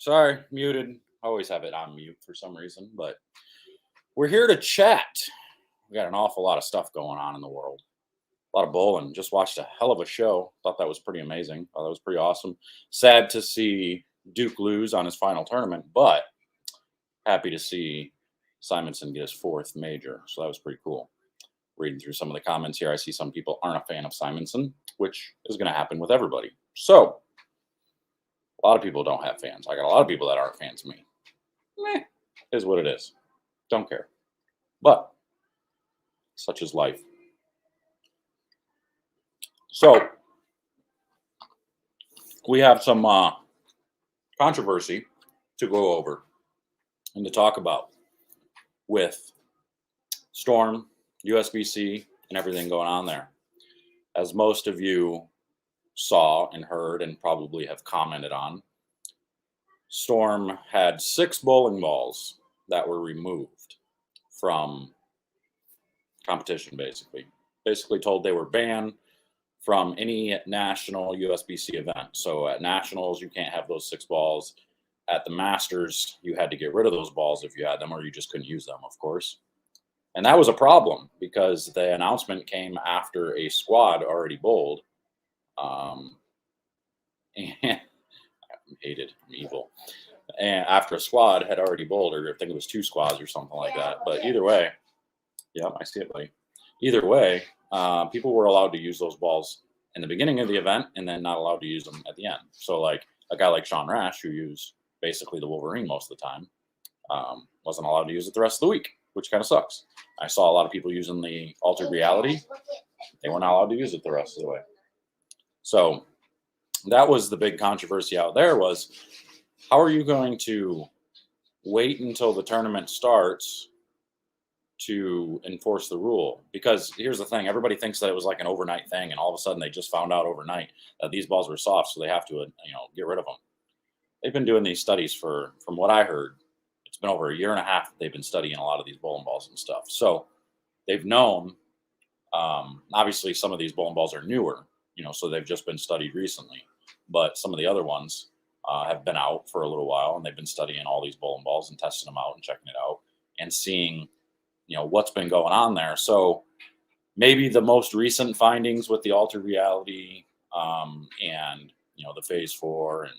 Sorry, muted. I always have it on mute for some reason, but we're here to chat. We got an awful lot of stuff going on in the world. A lot of bowling. Just watched a hell of a show. Thought that was pretty amazing. Thought that was pretty awesome. Sad to see Duke lose on his final tournament, but happy to see Simonson get his fourth major. So that was pretty cool. Reading through some of the comments here, I see some people aren't a fan of Simonson, which is going to happen with everybody. So a lot of people don't have fans. I got a lot of people that aren't fans of me. Meh, is what it is. Don't care. But such is life. So we have some controversy to go over and to talk about with Storm, USBC, and everything going on there. As most of you saw and heard and probably have commented on, Storm had 6 bowling balls that were removed from competition, basically told they were banned from any national USBC event. So at nationals, you can't have those 6 balls. At the Masters, you had to get rid of those balls if you had them, or you just couldn't use them, of course. And that was a problem because the announcement came after a squad already bowled. And I'm hated, I'm evil. And after a squad had already bowled, or I think it was 2 squads or something like that. But either way, yeah, I see it, buddy. Either way, people were allowed to use those balls in the beginning of the event and then not allowed to use them at the end. So like a guy like Sean Rash, who used basically the Wolverine most of the time, wasn't allowed to use it the rest of the week, which kind of sucks. I saw a lot of people using the altered reality. They weren't allowed to use it the rest of the way. So that was the big controversy out there, was how are you going to wait until the tournament starts to enforce the rule? Because here's the thing, everybody thinks that it was like an overnight thing, and all of a sudden they just found out overnight that these balls were soft, so they have to get rid of them. They've been doing these studies from what I heard, it's been over 1.5 years that they've been studying a lot of these bowling balls and stuff. So they've known, obviously some of these bowling balls are newer, so they've just been studied recently. But some of the other ones have been out for a little while, and they've been studying all these bowling balls and testing them out and checking it out and seeing, what's been going on there. So maybe the most recent findings with the altered reality and, the phase 4 and,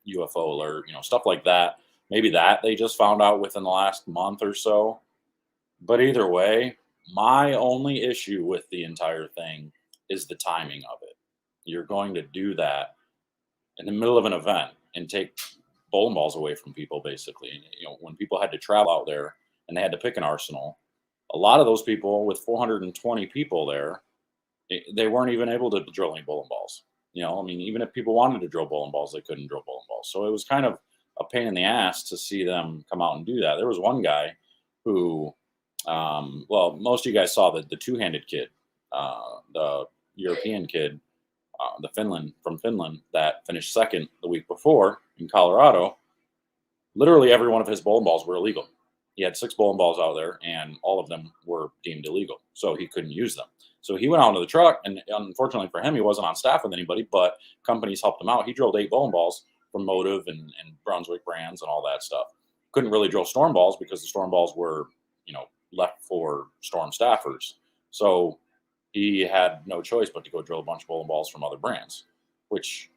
the UFO alert, stuff like that. Maybe that they just found out within the last month or so. But either way, my only issue with the entire thing is the timing of it. You're going to do that in the middle of an event and take bowling balls away from people, basically. When people had to travel out there and they had to pick an arsenal, a lot of those people, with 420 people there, they weren't even able to drill any bowling balls. Even if people wanted to drill bowling balls, they couldn't drill bowling balls. So it was kind of a pain in the ass to see them come out and do that. There was one guy who, most of you guys saw the two-handed kid, the European kid, from Finland, that finished second the week before in Colorado. Literally every one of his bowling balls were illegal. He had 6 bowling balls out there, and all of them were deemed illegal, so he couldn't use them. So he went out into the truck, and unfortunately for him, he wasn't on staff with anybody, but companies helped him out. He drilled 8 bowling balls from Motive and Brunswick brands and all that stuff. Couldn't really drill Storm balls because the Storm balls were, left for Storm staffers. So he had no choice but to go drill a bunch of bowling balls from other brands, which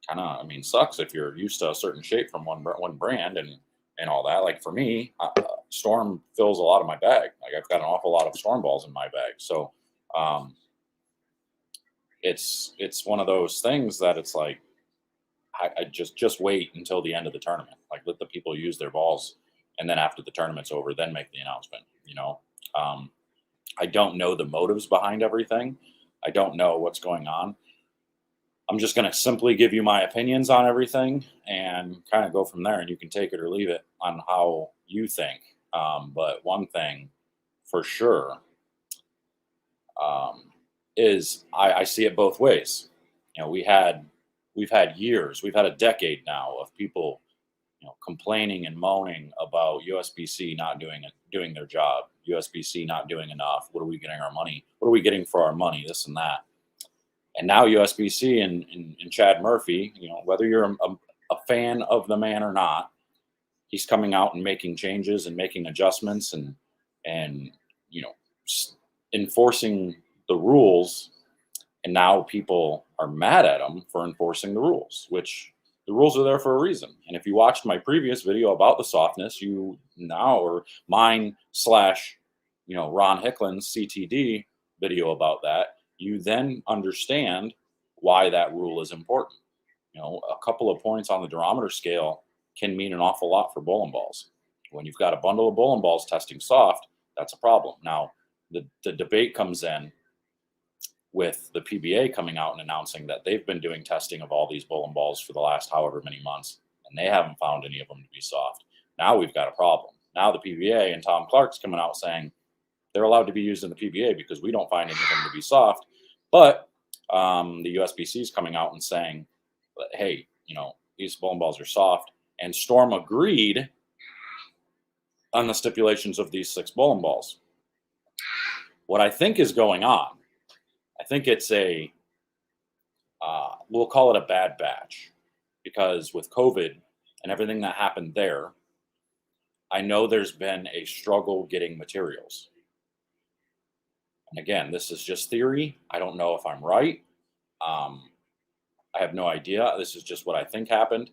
kind of, sucks if you're used to a certain shape from one brand and all that. Like for me, Storm fills a lot of my bag. Like I've got an awful lot of Storm balls in my bag. So it's one of those things that it's like, I just wait until the end of the tournament. Like let the people use their balls, and then after the tournament's over, then make the announcement. I don't know the motives behind everything. I don't know what's going on. I'm just going to simply give you my opinions on everything and kind of go from there, and you can take it or leave it on how you think. But one thing for sure is I see it both ways. We've had years, we've had a decade now of people, complaining and moaning about USBC not doing their job, USBC not doing enough. What are we getting our money? What are we getting for our money? This and that. And now USBC and Chad Murphy, whether you're a fan of the man or not, he's coming out and making changes and making adjustments and you know enforcing the rules. And now people are mad at him for enforcing the rules, which the rules are there for a reason. And if you watched my previous video about the softness, you now, or mine slash, Ron Hicklin's CTD video about that, you then understand why that rule is important. A couple of points on the durometer scale can mean an awful lot for bowling balls. When you've got a bundle of bowling balls testing soft, that's a problem. Now, the debate comes in with the PBA coming out and announcing that they've been doing testing of all these bowling balls for the last however many months, and they haven't found any of them to be soft. Now we've got a problem. Now the PBA and Tom Clark's coming out saying they're allowed to be used in the PBA because we don't find any of them to be soft. But the USBC is coming out and saying, hey, these bowling balls are soft. And Storm agreed on the stipulations of these 6 bowling balls. What I think is going on, I think it's we'll call it a bad batch, because with COVID and everything that happened there, I know there's been a struggle getting materials. And again, this is just theory. I don't know if I'm right. I have no idea. This is just what I think happened.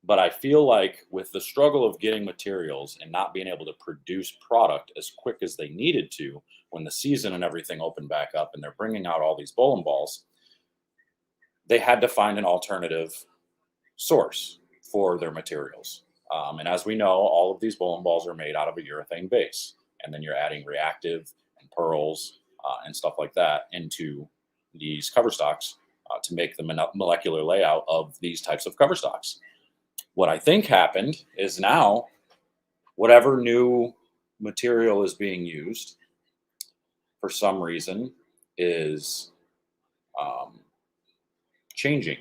But I feel like with the struggle of getting materials and not being able to produce product as quick as they needed to when the season and everything opened back up and they're bringing out all these bowling balls, they had to find an alternative source for their materials. And as we know, all of these bowling balls are made out of a urethane base. And then you're adding reactive and pearls and stuff like that into these cover stocks to make the molecular layout of these types of cover stocks. What I think happened is now whatever new material is being used for some reason is changing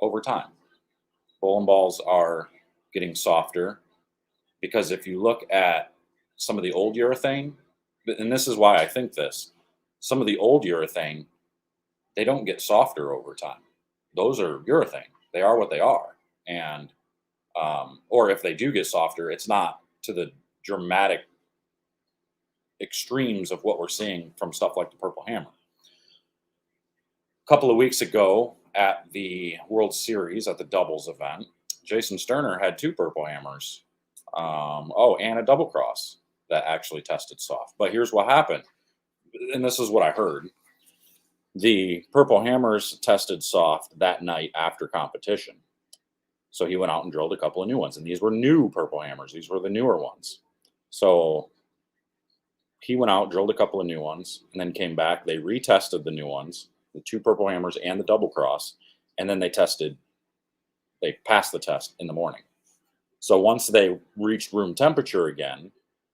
over time. Bowling balls are getting softer because if you look at some of the old urethane, and this is why I think this, some of the old urethane, they don't get softer over time. Those are urethane. They are what they are. And or if they do get softer, it's not to the dramatic extremes of what we're seeing from stuff like the Purple Hammer. A couple of weeks ago at the World Series at the doubles event, Jason Sterner had 2 Purple Hammers. And a double cross that actually tested soft. But here's what happened, and this is what I heard. The Purple Hammers tested soft that night after competition. So he went out and drilled a couple of new ones. And these were new Purple Hammers. These were the newer ones. So he went out, drilled a couple of new ones, and then came back. They retested the new ones, the 2 Purple Hammers and the double cross. And then they passed the test in the morning. So once they reached room temperature again,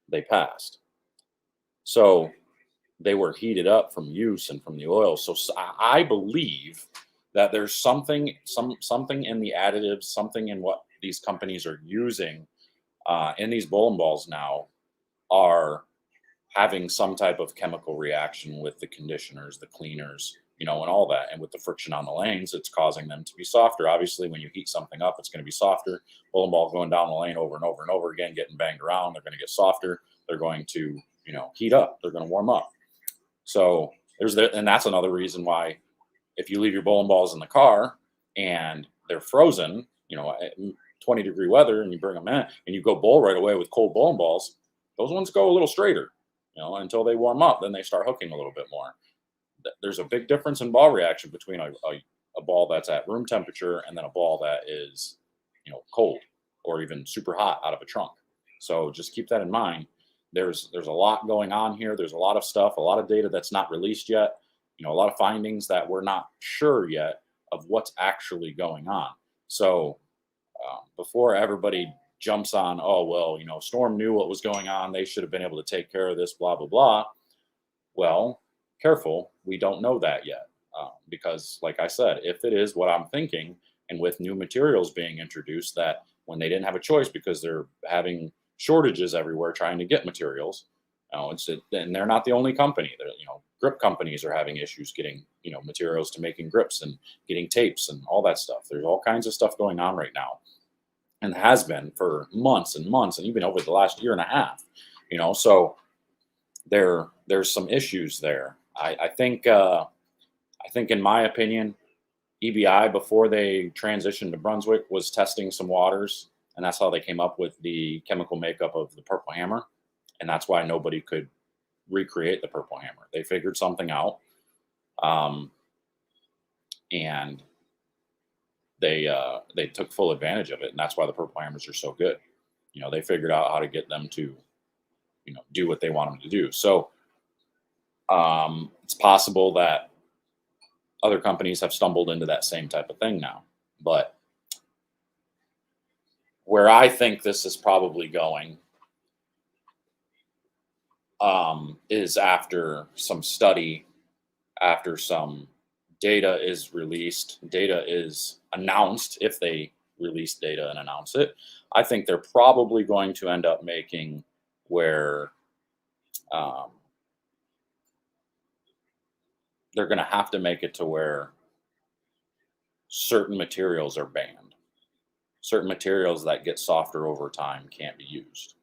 they passed. So they were heated up from use and from the oil. So I believe that there's something in the additives, something in what these companies are using in these bowling balls now are having some type of chemical reaction with the conditioners, the cleaners, and all that. And with the friction on the lanes, it's causing them to be softer. Obviously, when you heat something up, it's going to be softer. Bowling ball going down the lane over and over and over again, getting banged around, they're going to get softer. They're going to, heat up. They're going to warm up. So and that's another reason why if you leave your bowling balls in the car and they're frozen, 20-degree weather, and you bring them in and you go bowl right away with cold bowling balls, those ones go a little straighter, until they warm up. Then they start hooking a little bit more. There's a big difference in ball reaction between a ball that's at room temperature and then a ball that is, cold or even super hot out of a trunk. So just keep that in mind. There's a lot going on here. There's a lot of stuff, a lot of data that's not released yet. A lot of findings that we're not sure yet of what's actually going on. So before everybody jumps on, Storm knew what was going on, they should have been able to take care of this, blah, blah, blah. Well, careful, we don't know that yet. Because like I said, if it is what I'm thinking, and with new materials being introduced that when they didn't have a choice because they're having shortages everywhere trying to get materials, And they're not the only company. Grip companies are having issues getting, materials to making grips and getting tapes and all that stuff. There's all kinds of stuff going on right now, and has been for months and months, and even over the last year and a half. So there's some issues there. I think in my opinion, EBI, before they transitioned to Brunswick, was testing some waters, and that's how they came up with the chemical makeup of the Purple Hammer, and that's why nobody could recreate the Purple Hammer. They figured something out, and they took full advantage of it, and that's why the Purple Hammers are so good. They figured out how to get them to, do what they want them to do. So it's possible that other companies have stumbled into that same type of thing now. But where I think this is probably going is after some study, after some data is released, data is announced. If they release data and announce it, I think they're probably going to end up making where they're going to have to make it to where certain materials are banned. Certain materials that get softer over time can't be used,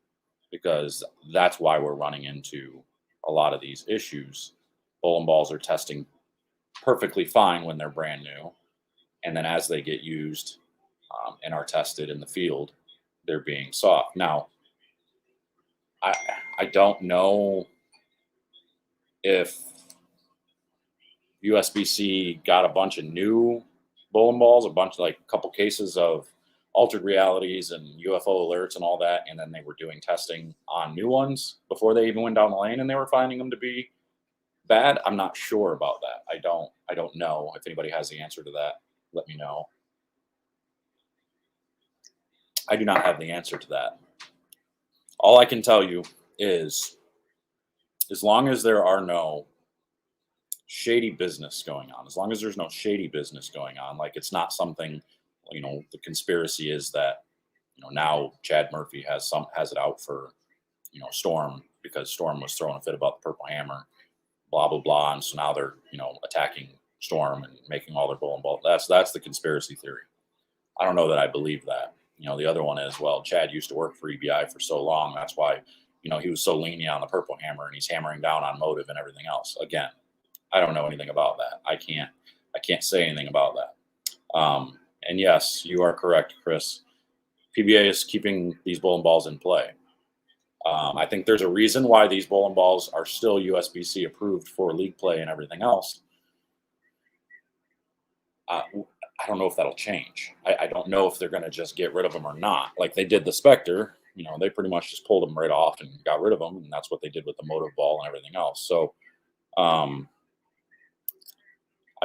because that's why we're running into a lot of these issues. Bowling balls are testing perfectly fine when they're brand new, and then as they get used and are tested in the field, they're being soft. Now, I don't know if USBC got a bunch of new bowling balls, a couple cases of altered realities and UFO alerts and all that, and then they were doing testing on new ones before they even went down the lane, and they were finding them to be bad. I'm not sure about that. I don't know. If anybody has the answer to that, let me know. I do not have the answer to that. All I can tell you is, as long as there are no shady business going on, as long as there's no shady business going on, like it's not something, the conspiracy is that, now Chad Murphy has it out for, Storm, because Storm was throwing a fit about the Purple Hammer, blah, blah, blah. And so now they're, attacking Storm and making all their bowling balls. That's the conspiracy theory. I don't know that I believe that. The other one is, well, Chad used to work for EBI for so long. That's why, he was so lenient on the Purple Hammer, and he's hammering down on motive and everything else. Again, I don't know anything about that. I can't say anything about that. And yes, you are correct, Chris. PBA is keeping these bowling balls in play. I think there's a reason why these bowling balls are still USBC approved for league play and everything else. I don't know if that'll change. I don't know if they're going to just get rid of them or not. Like they did the Spectre, they pretty much just pulled them right off and got rid of them. And that's what they did with the motive ball and everything else. So I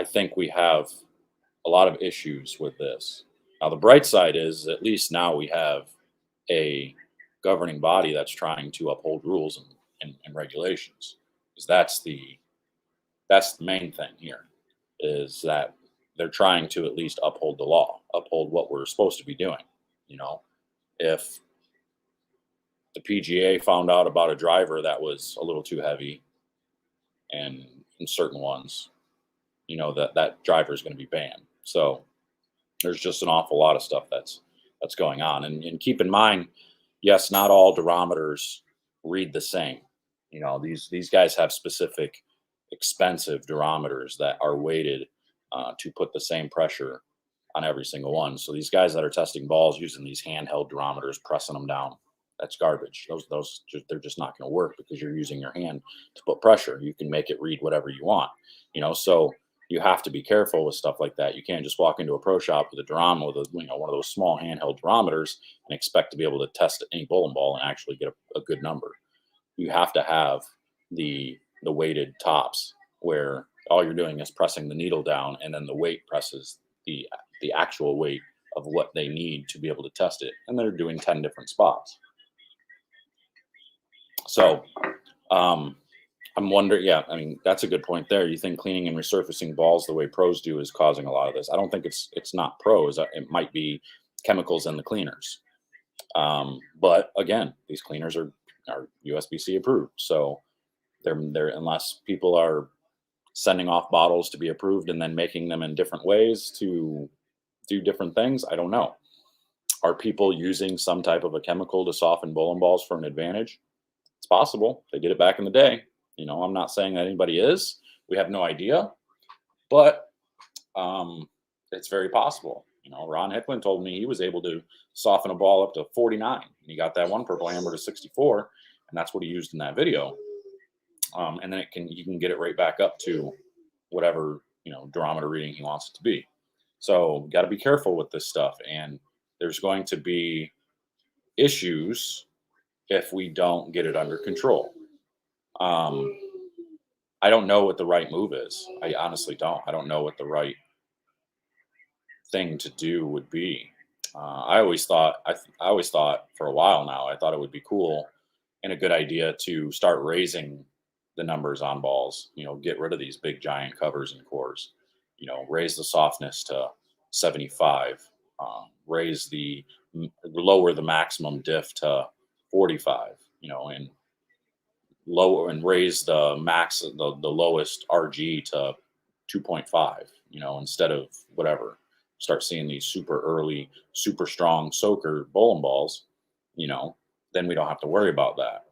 think we have a lot of issues with this. Now, the bright side is, at least now we have a governing body that's trying to uphold rules and regulations. Because that's the main thing here, is that they're trying to at least uphold the law, uphold what we're supposed to be doing. If the PGA found out about a driver that was a little too heavy, and in certain ones, that driver is going to be banned. So there's just an awful lot of stuff that's going on. And keep in mind, yes, not all durometers read the same. These guys have specific expensive durometers that are weighted to put the same pressure on every single one. So these guys that are testing balls using these handheld durometers, pressing them down, that's garbage. Those they're just not going to work, because you're using your hand to put pressure. You can make it read whatever you want, so you have to be careful with stuff like that. You can't just walk into a pro shop with a durometer, with one of those small handheld durometers, and expect to be able to test any bowling ball and actually get a good number. You have to have the weighted tops, where all you're doing is pressing the needle down, and then the weight presses the actual weight of what they need to be able to test it. And they're doing 10 different spots. So I'm wondering, that's a good point there. You think cleaning and resurfacing balls the way pros do is causing a lot of this? I don't think it's not pros. It might be chemicals in the cleaners. But again, these cleaners are are USBC approved. So they're unless people are sending off bottles to be approved and then making them in different ways to do different things, I don't know. Are people using some type of a chemical to soften bowling balls for an advantage? It's possible. They did it back in the day. I'm not saying that anybody is. We have no idea, but it's very possible. Ron Hicklin told me he was able to soften a ball up to 49, and he got that one purple hammer to 64, and that's what he used in that video. And then you can get it right back up to whatever durometer reading he wants it to be. So got to be careful with this stuff, and there's going to be issues if we don't get it under control. I don't know what the right move is. I honestly don't. I don't know what the right thing to do would be. I always thought for a while now, I thought it would be cool and a good idea to start raising the numbers on balls. Get rid of these big giant covers and cores. Raise the softness to 75. Lower the maximum diff to 45. And lower and raise the lowest RG to 2.5. Instead of whatever. Start seeing these super early, super strong soaker bowling balls, then we don't have to worry about that.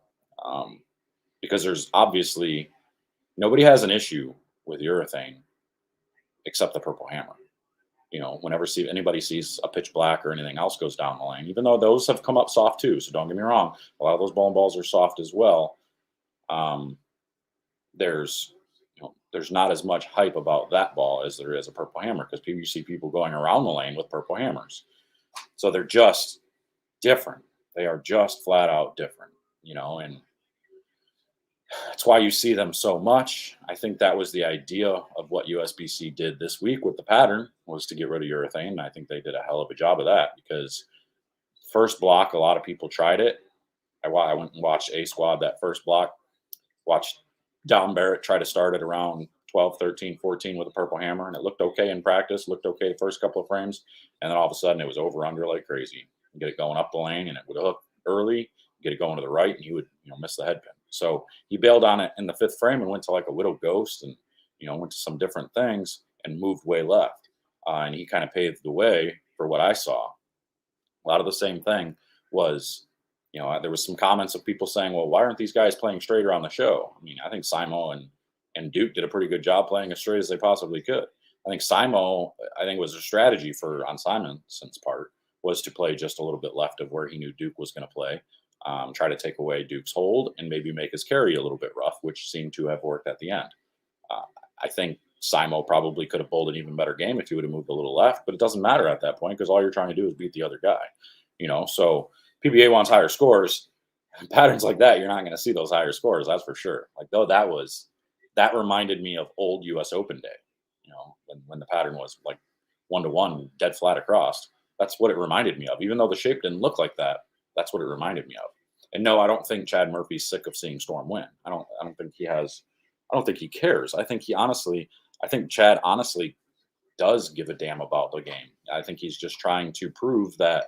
Because there's obviously nobody has an issue with urethane except the purple hammer. Whenever anybody sees a pitch black or anything else goes down the lane, even though those have come up soft too. So don't get me wrong. A lot of those bowling balls are soft as well. There's not as much hype about that ball as there is a purple hammer, because you see people going around the lane with purple hammers. So they're just different. They are just flat out different, and that's why you see them so much. I think that was the idea of what USBC did this week with the pattern, was to get rid of urethane. And I think they did a hell of a job of that, because first block, a lot of people tried it. I went and watched A Squad that first block, watched Don Barrett try to start it around 12, 13, 14 with a purple hammer, and it looked okay in practice, looked okay the first couple of frames, and then all of a sudden it was over under like crazy. You get it going up the lane, and it would hook early, get it going to the right, and he would miss the head pin. So he bailed on it in the fifth frame and went to like a little ghost, and went to some different things and moved way left, and he kind of paved the way for what I saw. A lot of the same thing was, there was some comments of people saying, well, why aren't these guys playing straighter on the show? I mean, I think Simo and Duke did a pretty good job playing as straight as they possibly could. I think Simo, was a strategy on Simonson's part, was to play just a little bit left of where he knew Duke was going to play, try to take away Duke's hold and maybe make his carry a little bit rough, which seemed to have worked at the end. I think Simo probably could have bowled an even better game if he would have moved a little left, but it doesn't matter at that point, because all you're trying to do is beat the other guy, so PBA wants higher scores. Patterns like that, you're not going to see those higher scores, that's for sure. Like, though, that reminded me of old US Open day, when the pattern was like 1-to-1, dead flat across. That's what it reminded me of. Even though the shape didn't look like that, that's what it reminded me of. And no, I don't think Chad Murphy's sick of seeing Storm win. I don't think he cares. I think Chad honestly does give a damn about the game. I think he's just trying to prove that,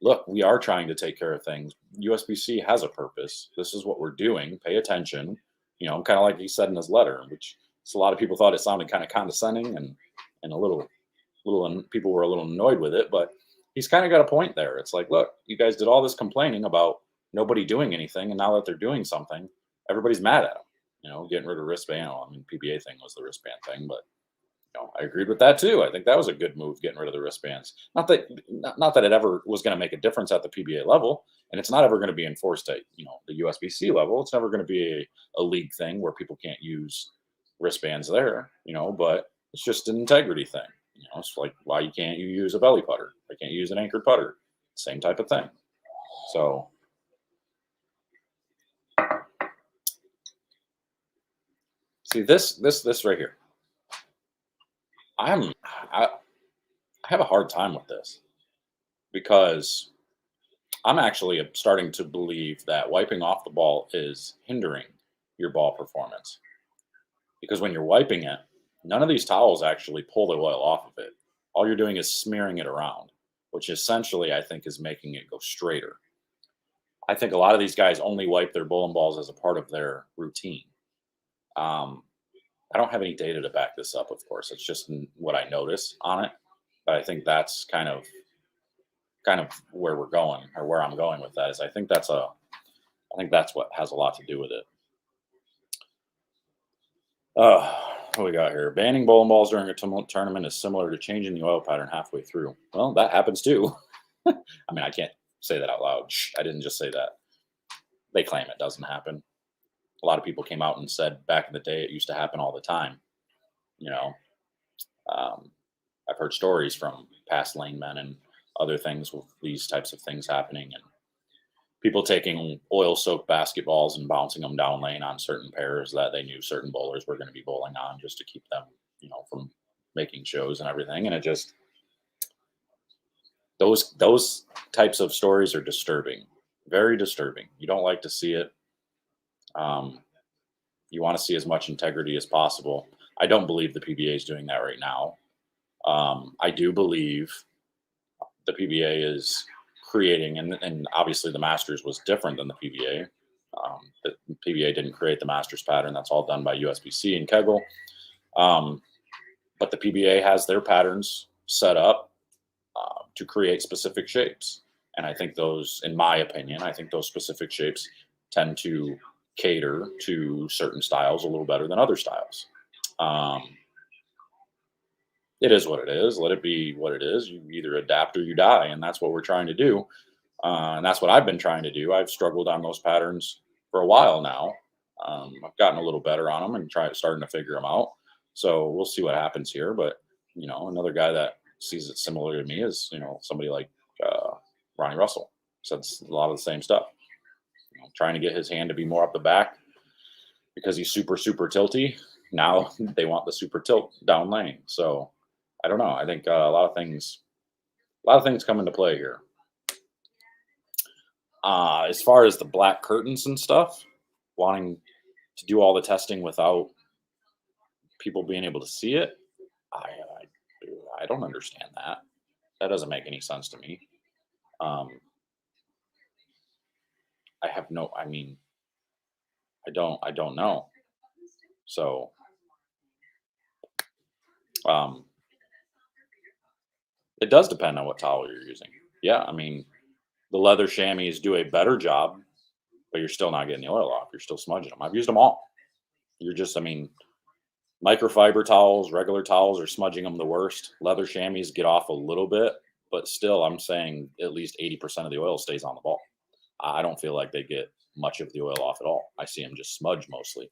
look, we are trying to take care of things. USBC has a purpose. This is what we're doing. Pay attention. Kind of like he said in his letter, which a lot of people thought it sounded kind of condescending and a little people were a little annoyed with it, but he's kind of got a point there. It's like, look, you guys did all this complaining about nobody doing anything, and now that they're doing something, everybody's mad at them. Getting rid of wristband. PBA thing was the wristband thing, but I agreed with that too. I think that was a good move, getting rid of the wristbands. Not that it ever was going to make a difference at the PBA level, and it's not ever going to be enforced at the USBC level. It's never going to be a league thing where people can't use wristbands there. But it's just an integrity thing. It's like, why can't you use a belly putter? Why can't you use an anchored putter? Same type of thing. So see this right here. I have a hard time with this, because I'm actually starting to believe that wiping off the ball is hindering your ball performance, because when you're wiping it, none of these towels actually pull the oil off of it. All you're doing is smearing it around, which essentially I think is making it go straighter. I think a lot of these guys only wipe their bowling balls as a part of their routine. Um, I don't have any data to back this up, of course. It's just what I notice on it. But I think that's kind of where we're going, or where I'm going with that is I think that's what has a lot to do with it. What we got here? Banning bowling balls during a tournament is similar to changing the oil pattern halfway through. Well, that happens too. I mean, I can't say that out loud. Shh, I didn't just say that. They claim it doesn't happen. A lot of people came out and said back in the day it used to happen all the time. You know, um, I've heard stories from past lane men and other things with these types of things happening, and people taking oil-soaked basketballs and bouncing them down lane on certain pairs that they knew certain bowlers were going to be bowling on, just to keep them, from making shows and everything. And it just those types of stories are disturbing, very disturbing. You don't like to see it. Um, you want to see as much integrity as possible. I don't believe the PBA is doing that right now. I do believe the PBA is creating, and obviously the Masters was different than the PBA. The PBA didn't create the Masters pattern. That's all done by USBC and Kegel. But the PBA has their patterns set up to create specific shapes. And I think those, in my opinion, I think those specific shapes tend to cater to certain styles a little better than other styles. It is what it is. Let it be what it is. You either adapt or you die. And that's what we're trying to do. And that's what I've been trying to do. I've struggled on those patterns for a while now. I've gotten a little better on them and starting to figure them out. So we'll see what happens here. But, another guy that sees it similar to me is, somebody like Ronnie Russell. Says a lot of the same stuff. Trying to get his hand to be more up the back because he's super, super tilty. Now they want the super tilt down lane. So I don't know. I think a lot of things come into play here. As far as the black curtains and stuff, wanting to do all the testing without people being able to see it, I don't understand that. That doesn't make any sense to me. I have no. I mean, I don't know. So, it does depend on what towel you're using. Yeah, I mean, the leather chamois do a better job, but you're still not getting the oil off. You're still smudging them. I've used them all. Microfiber towels, regular towels are smudging them the worst. Leather chamois get off a little bit, but still, I'm saying at least 80% of the oil stays on the ball. I don't feel like they get much of the oil off at all. I see them just smudge mostly.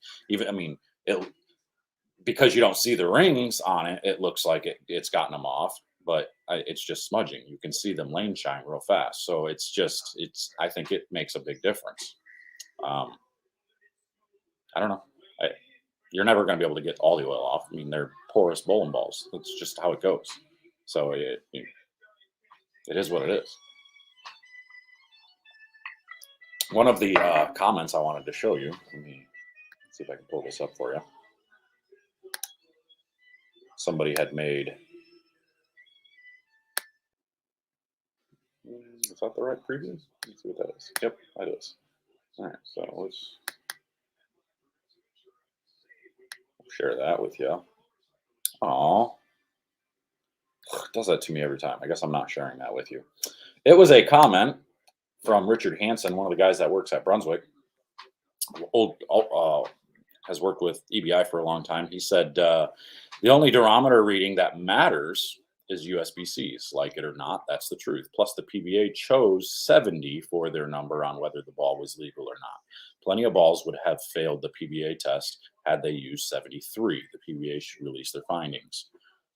Because you don't see the rings on it, it looks like it's gotten them off, but it's just smudging. You can see them lane shine real fast. So I think it makes a big difference. I don't know. You're never going to be able to get all the oil off. I mean, they're porous bowling balls. That's just how it goes. So it is what it is. One of the comments I wanted to show you, let me see if I can pull this up for you. Somebody had made, is that the right preview? Let's see what that is. Yep, that is. All right, so let's share that with you. Oh, it does that to me every time. I guess I'm not sharing that with you. It was a comment from Richard Hansen, one of the guys that works at Brunswick. Has worked with EBI for a long time. He said the only durometer reading that matters is USBCs. Like it or not, that's the truth. Plus, the PBA chose 70 for their number on whether the ball was legal or not. Plenty of balls would have failed the PBA test had they used 73. The PBA should release their findings.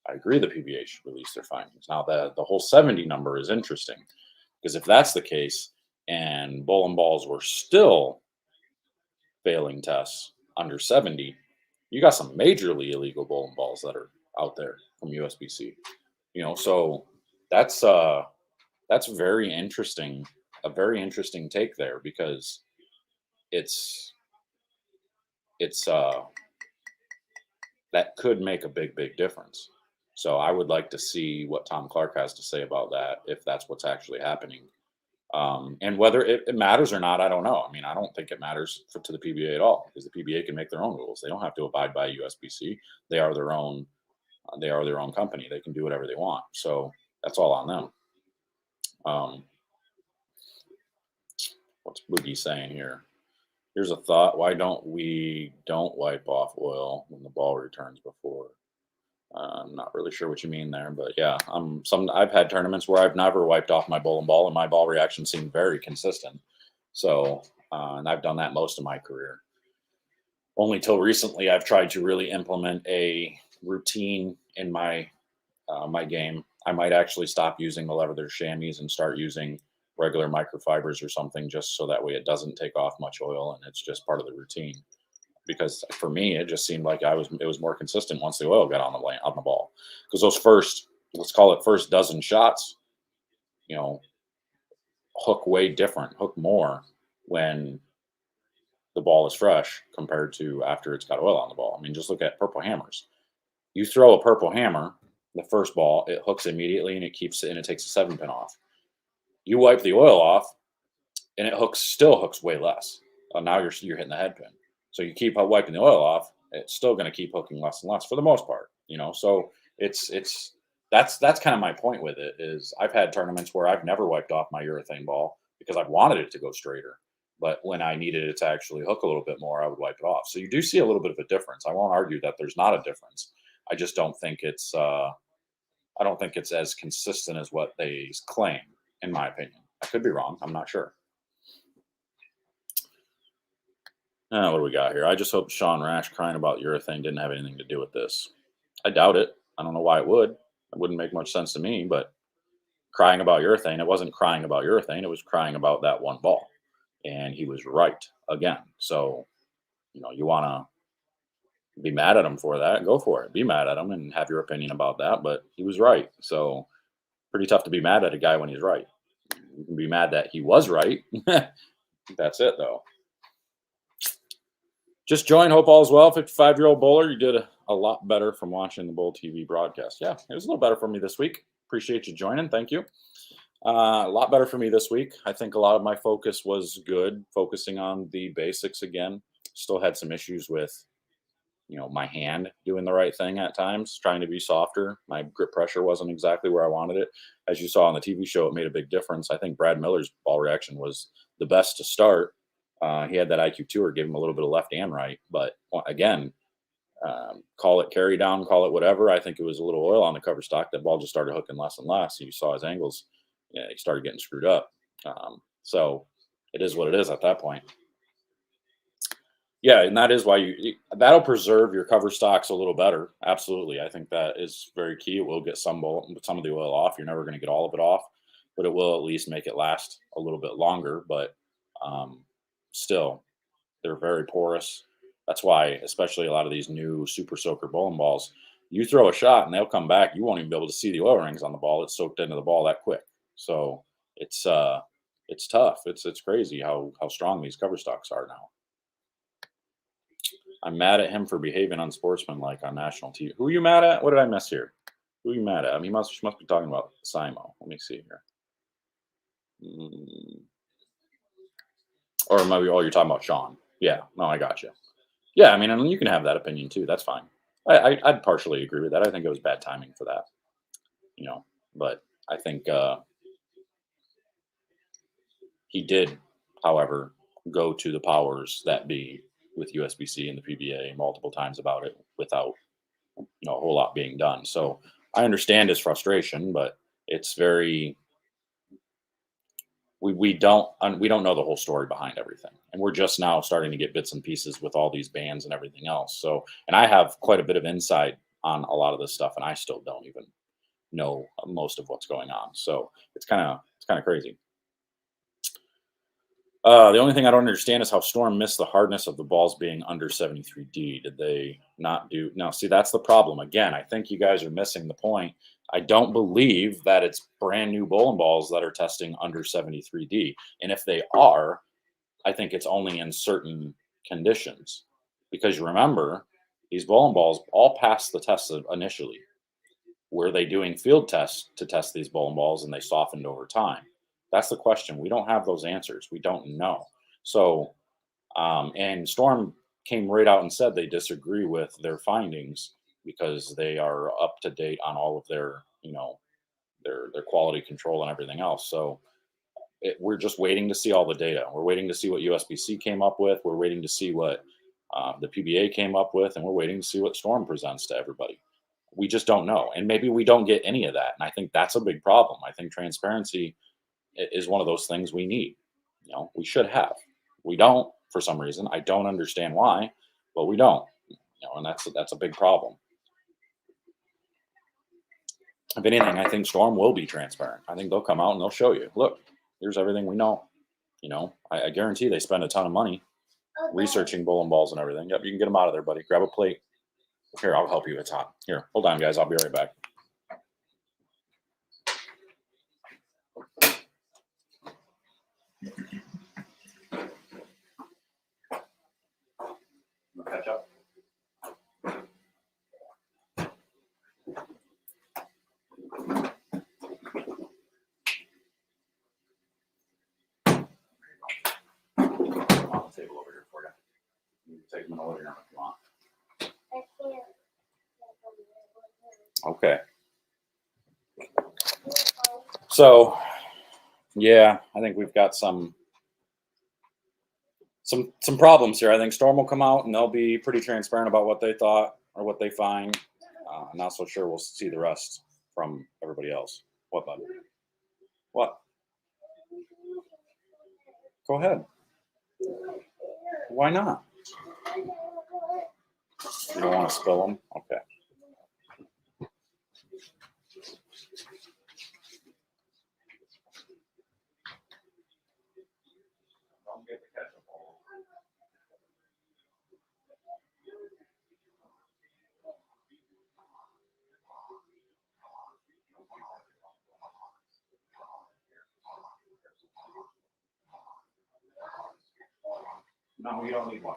I agree the PBA should release their findings. Now, the whole 70 number is interesting because if that's the case and bowling balls were still failing tests under 70, you got some majorly illegal bowling balls that are out there from USBC. So that's very interesting, a very interesting take there because it's that could make a big difference. So I would like to see what Tom Clark has to say about that, if that's what's actually happening. And whether it matters or not, I don't know. I mean, I don't think it matters to the PBA at all, because the PBA can make their own rules. They don't have to abide by USBC. They are their own. They are their own company. They can do whatever they want. So that's all on them. What's Boogie saying here? Here's a thought. Why don't we wipe off oil when the ball returns before? I'm not really sure what you mean there, but yeah, I've had tournaments where I've never wiped off my bowling ball, and my ball reaction seemed very consistent. So, and I've done that most of my career. Only till recently, I've tried to really implement a routine in my my game. I might actually stop using the leather chamois and start using regular microfibers or something, just so that way it doesn't take off much oil and it's just part of the routine. Because for me, it just seemed like it was more consistent once the oil got on the ball. Because those first, let's call it first dozen shots, you know, hook way different, hook more when the ball is fresh compared to after it's got oil on the ball. I mean, just look at purple hammers. You throw a purple hammer, the first ball, it hooks immediately and it keeps it, and it takes a 7-pin off. You wipe the oil off, and it still hooks way less. Now you're hitting the head pin. So you keep wiping the oil off, it's still going to keep hooking less and less for the most part, you know. So that's kind of my point with it. Is I've had tournaments where I've never wiped off my urethane ball because I've wanted it to go straighter, but when I needed it to actually hook a little bit more, I would wipe it off. So you do see a little bit of a difference. I won't argue that there's not a difference. I just don't think it's as consistent as what they claim, in my opinion. I could be wrong. I'm not sure. What do we got here? I just hope Sean Rash crying about urethane didn't have anything to do with this. I doubt it. I don't know why it would. It wouldn't make much sense to me, but crying about urethane, it wasn't crying about urethane. It was crying about that one ball. And he was right again. So, you know, you want to be mad at him for that, go for it. Be mad at him and have your opinion about that. But he was right. So, pretty tough to be mad at a guy when he's right. You can be mad that he was right. That's it, though. Just join. Hope all is well. 55-year-old bowler. You did a lot better from watching the Bowl TV broadcast. Yeah, it was a little better for me this week. Appreciate you joining. Thank you. A lot better for me this week. I think a lot of my focus was good, focusing on the basics again. Still had some issues with, you know, my hand doing the right thing at times, trying to be softer. My grip pressure wasn't exactly where I wanted it. As you saw on the TV show, it made a big difference. I think Brad Miller's ball reaction was the best to start. He had that IQ tour, gave him a little bit of left and right. But again, call it carry down, call it whatever. I think it was a little oil on the cover stock. That ball just started hooking less and less. You saw his angles. Yeah, he started getting screwed up. So it is what it is at that point. Yeah, and that is why that'll preserve your cover stocks a little better. Absolutely. I think that is very key. It will get some of the oil off. You're never going to get all of it off, but it will at least make it last a little bit longer. But still, they're very porous. That's why, especially a lot of these new Super Soaker bowling balls, you throw a shot and they'll come back. You won't even be able to see the oil rings on the ball. It's soaked into the ball that quick. So it's tough. It's crazy how strong these cover stocks are now. I'm mad at him for behaving unsportsmanlike on national TV. Who are you mad at? What did I miss here? Who are you mad at? I mean, she must be talking about Simo. Let me see here. Or maybe, you're talking about Sean. Yeah, no, I got you. Yeah, I mean, and you can have that opinion too. That's fine. I'd partially agree with that. I think it was bad timing for that, you know. But I think he did, however, go to the powers that be with USBC and the PBA multiple times about it without, you know, a whole lot being done. So I understand his frustration, but it's very. We don't know the whole story behind everything, and we're just now starting to get bits and pieces with all these bans and everything else. So, and I have quite a bit of insight on a lot of this stuff, and I still don't even know most of what's going on. So it's kind of crazy. The only thing I don't understand is how Storm missed the hardness of the balls being under 73D. Did they not do? No, see, that's the problem. Again, I think you guys are missing the point. I don't believe that it's brand new bowling balls that are testing under 73D. And if they are, I think it's only in certain conditions. Because you remember, these bowling balls all passed the test initially. Were they doing field tests to test these bowling balls and they softened over time? That's the question. We don't have those answers. We don't know. So, and Storm came right out and said they disagree with their findings because they are up to date on all of their, their quality control and everything else. So we're just waiting to see all the data. We're waiting to see what USBC came up with. We're waiting to see what the PBA came up with, and we're waiting to see what Storm presents to everybody. We just don't know. And maybe we don't get any of that. And I think that's a big problem. I think transparency is one of those things we need. We should have. We don't for some reason. I don't understand why, but we don't. And that's a big problem. If anything, I think Storm will be transparent. I think they'll come out and they'll show you. Look, here's everything we know. I guarantee they spend a ton of money researching bowling balls and everything. Yep, you can get them out of there, buddy. Grab a plate. Here, I'll help you. It's hot. Here, hold on, guys. I'll be right back. Catch up. On the table over here for you. You can take them in the living room if you want. Okay. So, yeah, I think we've got some problems here. I think Storm will come out and they'll be pretty transparent about what they thought or what they find. I'm not so sure we'll see the rest from everybody else. What, bud? What? Go ahead. Why not? You don't want to spill them? Okay. Don't get the ketchup all over. No, you don't need one.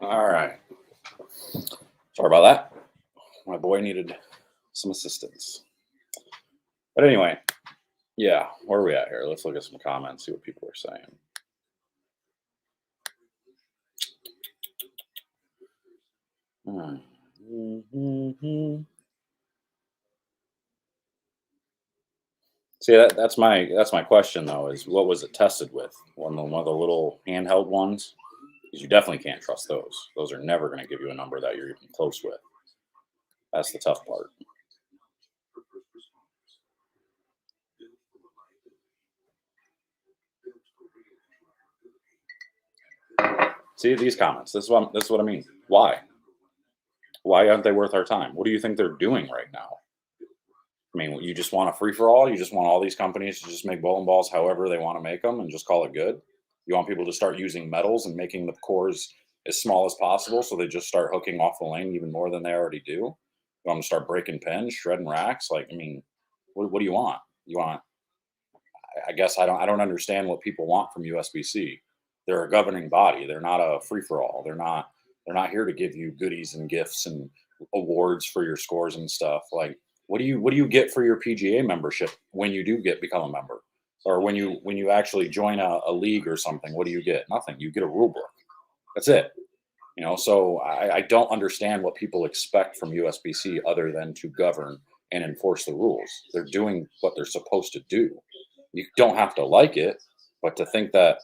All right. Sorry about that. My boy needed some assistance. But anyway, yeah, where are we at here? Let's look at some comments, see what people are saying. See, that's my question though, is what was it tested with? One of the little handheld ones? Because you definitely can't trust those. Those are never going to give you a number that you're even close with. That's the tough part. See these comments. This is what I mean. Why? Why aren't they worth our time? What do you think they're doing right now? I mean, you just want a free for all? You just want all these companies to just make bowling balls however they want to make them and just call it good? You want people to start using metals and making the cores as small as possible so they just start hooking off the lane even more than they already do? You want them to start breaking pins, shredding racks? Like, I mean, what do you want? You want? I guess I don't understand what people want from USBC. They're a governing body. They're not a free for all. They're not here to give you goodies and gifts and awards for your scores and stuff. Like, what do you get for your PGA membership when you do become a member, or when you actually join a league or something? What do you get? Nothing. You get a rule book. That's it. So I don't understand what people expect from USBC other than to govern and enforce the rules. They're doing what they're supposed to do. You don't have to like it, but to think that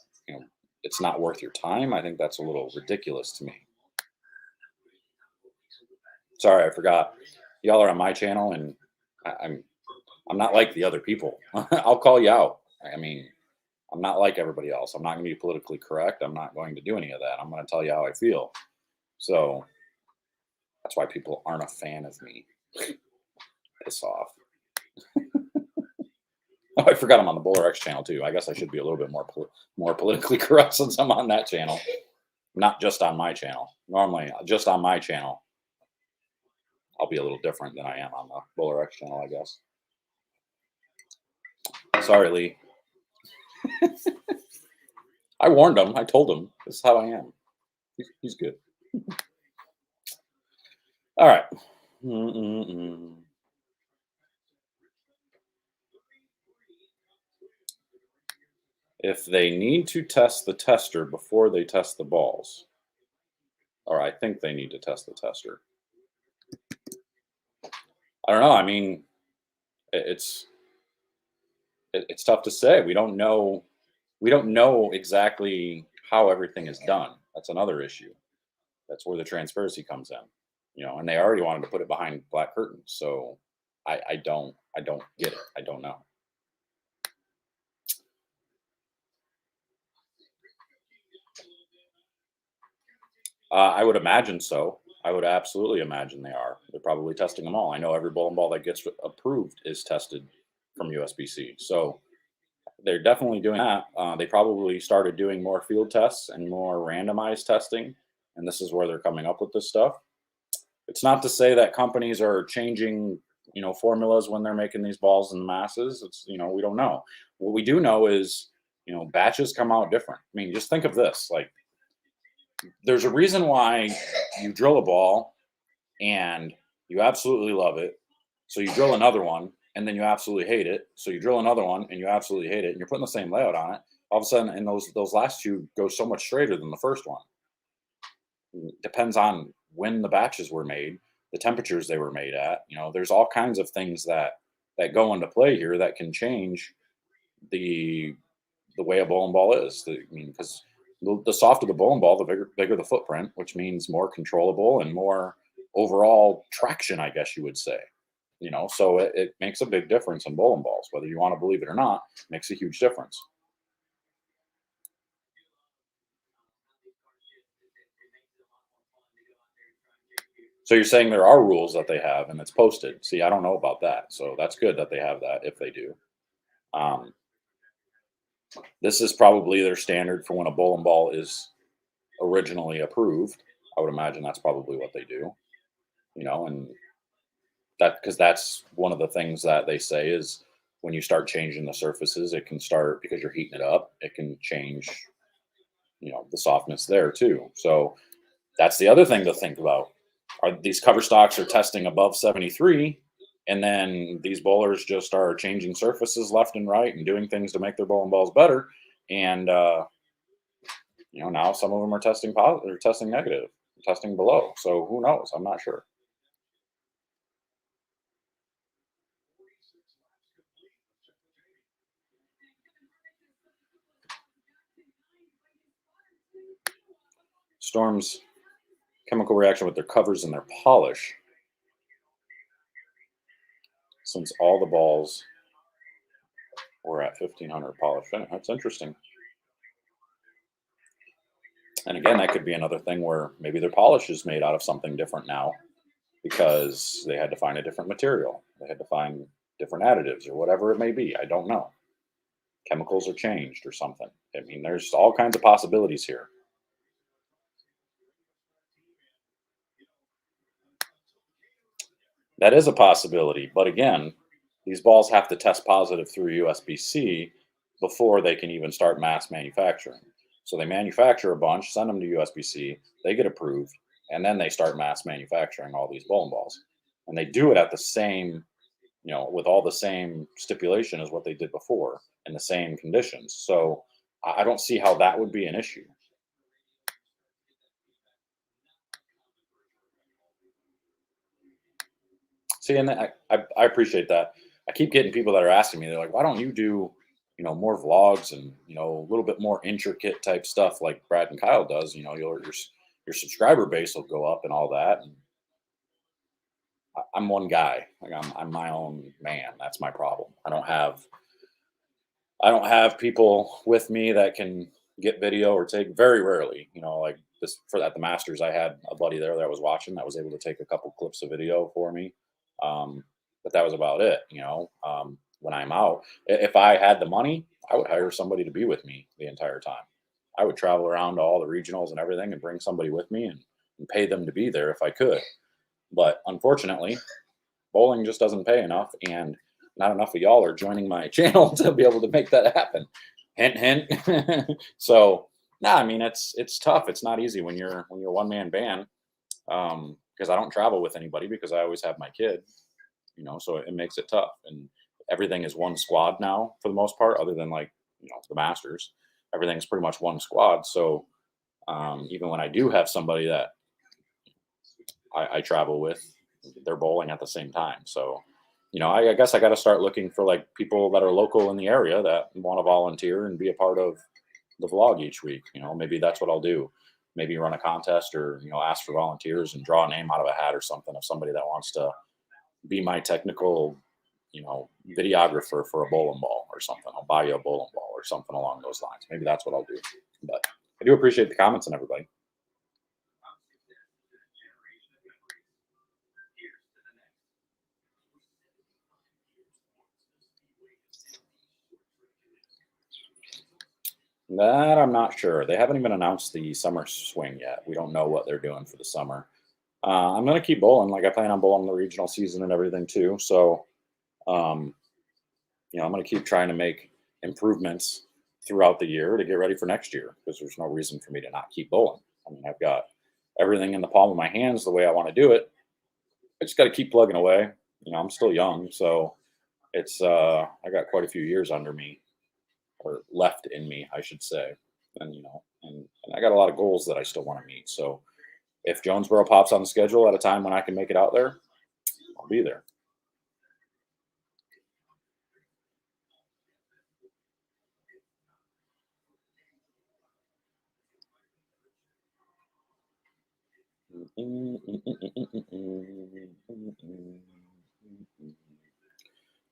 it's not worth your time, I think that's a little ridiculous to me. Sorry, I forgot. Y'all are on my channel, and I'm not like the other people. I'll call you out. I mean, I'm not like everybody else. I'm not going to be politically correct. I'm not going to do any of that. I'm going to tell you how I feel. So that's why people aren't a fan of me. Piss off. Oh, I forgot I'm on the BowlerX channel too. I guess I should be a little bit more politically correct since I'm on that channel, not just on my channel. Normally, just on my channel, I'll be a little different than I am on the BowlerX channel, I guess. Sorry, Lee. I warned him. I told him this is how I am. He's good. All right. Mm-mm-mm. If they need to test the tester before they test the balls, or I think they need to test the tester. I don't know. I mean, it's it's tough to say. We don't know. We don't know exactly how everything is done. That's another issue. That's where the transparency comes in. And they already wanted to put it behind black curtains. So I don't get it. I don't know. I would imagine so. I would absolutely imagine they are. They're probably testing them all. I know every bowling ball that gets approved is tested from USBC. So they're definitely doing that. They probably started doing more field tests and more randomized testing. And this is where they're coming up with this stuff. It's not to say that companies are changing, formulas when they're making these balls in the masses. We don't know. What we do know is, batches come out different. I mean, just think of this. Like, there's a reason why you drill a ball and you absolutely love it. So you drill another one and then you absolutely hate it. So you drill another one and you absolutely hate it. And you're putting the same layout on it. All of a sudden, and those last two go so much straighter than the first one. Depends on when the batches were made, the temperatures they were made at. There's all kinds of things that go into play here that can change the way a bowling ball is. Because the softer the bowling ball, the bigger the footprint, which means more controllable and more overall traction, I guess you would say. So it makes a big difference in bowling balls, whether you want to believe it or not. Makes a huge difference. So you're saying there are rules that they have and it's posted. See, I don't know about that. So that's good that they have that if they do. Um, this is probably their standard for when a bowling ball is originally approved. I would imagine that's probably what they do. And that because that's one of the things that they say is when you start changing the surfaces, it can start because you're heating it up. It can change, the softness there too. So that's the other thing to think about. Are these cover stocks are testing above 73, and then these bowlers just are changing surfaces left and right and doing things to make their bowling balls better. And now some of them are testing positive, or testing negative, testing below. So who knows? I'm not sure. Storm's chemical reaction with their covers and their polish, since all the balls were at 1500 polish finish. That's interesting. And again, that could be another thing where maybe their polish is made out of something different now because they had to find a different material. They had to find different additives or whatever it may be. I don't know. Chemicals are changed or something. I mean, there's all kinds of possibilities here. That is a possibility. But again, these balls have to test positive through USBC before they can even start mass manufacturing. So they manufacture a bunch, send them to USBC, they get approved, and then they start mass manufacturing all these bowling balls. And they do it at the same, with all the same stipulation as what they did before and the same conditions. So I don't see how that would be an issue. See, and I appreciate that. I keep getting people that are asking me, they're like, why don't you do, more vlogs and, a little bit more intricate type stuff like Brad and Kyle does, your subscriber base will go up and all that. And I'm one guy. Like I'm my own man. That's my problem. I don't have people with me that can get video or take very rarely, like this for at the Masters, I had a buddy there that I was watching that was able to take a couple clips of video for me. But that was about it, when I'm out. If I had the money, I would hire somebody to be with me the entire time. I would travel around to all the regionals and everything and bring somebody with me and pay them to be there if I could. But unfortunately, bowling just doesn't pay enough. And not enough of y'all are joining my channel to be able to make that happen. Hint, hint. So, nah, I mean, it's tough. It's not easy when you're a one-man band. Because I don't travel with anybody because I always have my kid, so it makes it tough. And everything is one squad now for the most part, other than like, the Masters. Everything's pretty much one squad. So even when I do have somebody that I travel with, they're bowling at the same time. So, I guess I got to start looking for like people that are local in the area that want to volunteer and be a part of the vlog each week. Maybe that's what I'll do. Maybe run a contest or, ask for volunteers and draw a name out of a hat or something of somebody that wants to be my technical, videographer for a bowling ball or something. I'll buy you a bowling ball or something along those lines. Maybe that's what I'll do. But I do appreciate the comments and everybody. That I'm not sure. They haven't even announced the summer swing yet. We don't know what they're doing for the summer. I'm going to keep bowling. Like I plan on bowling the regional season and everything too. So, um, I'm going to keep trying to make improvements throughout the year to get ready for next year because there's no reason for me to not keep bowling. I mean, I've got everything in the palm of my hands the way I want to do it. I just got to keep plugging away. I'm still young, so it's I got quite a few years under me or left in me, I should say. And and I got a lot of goals that I still want to meet. So if Jonesboro pops on the schedule at a time when I can make it out there, I'll be there.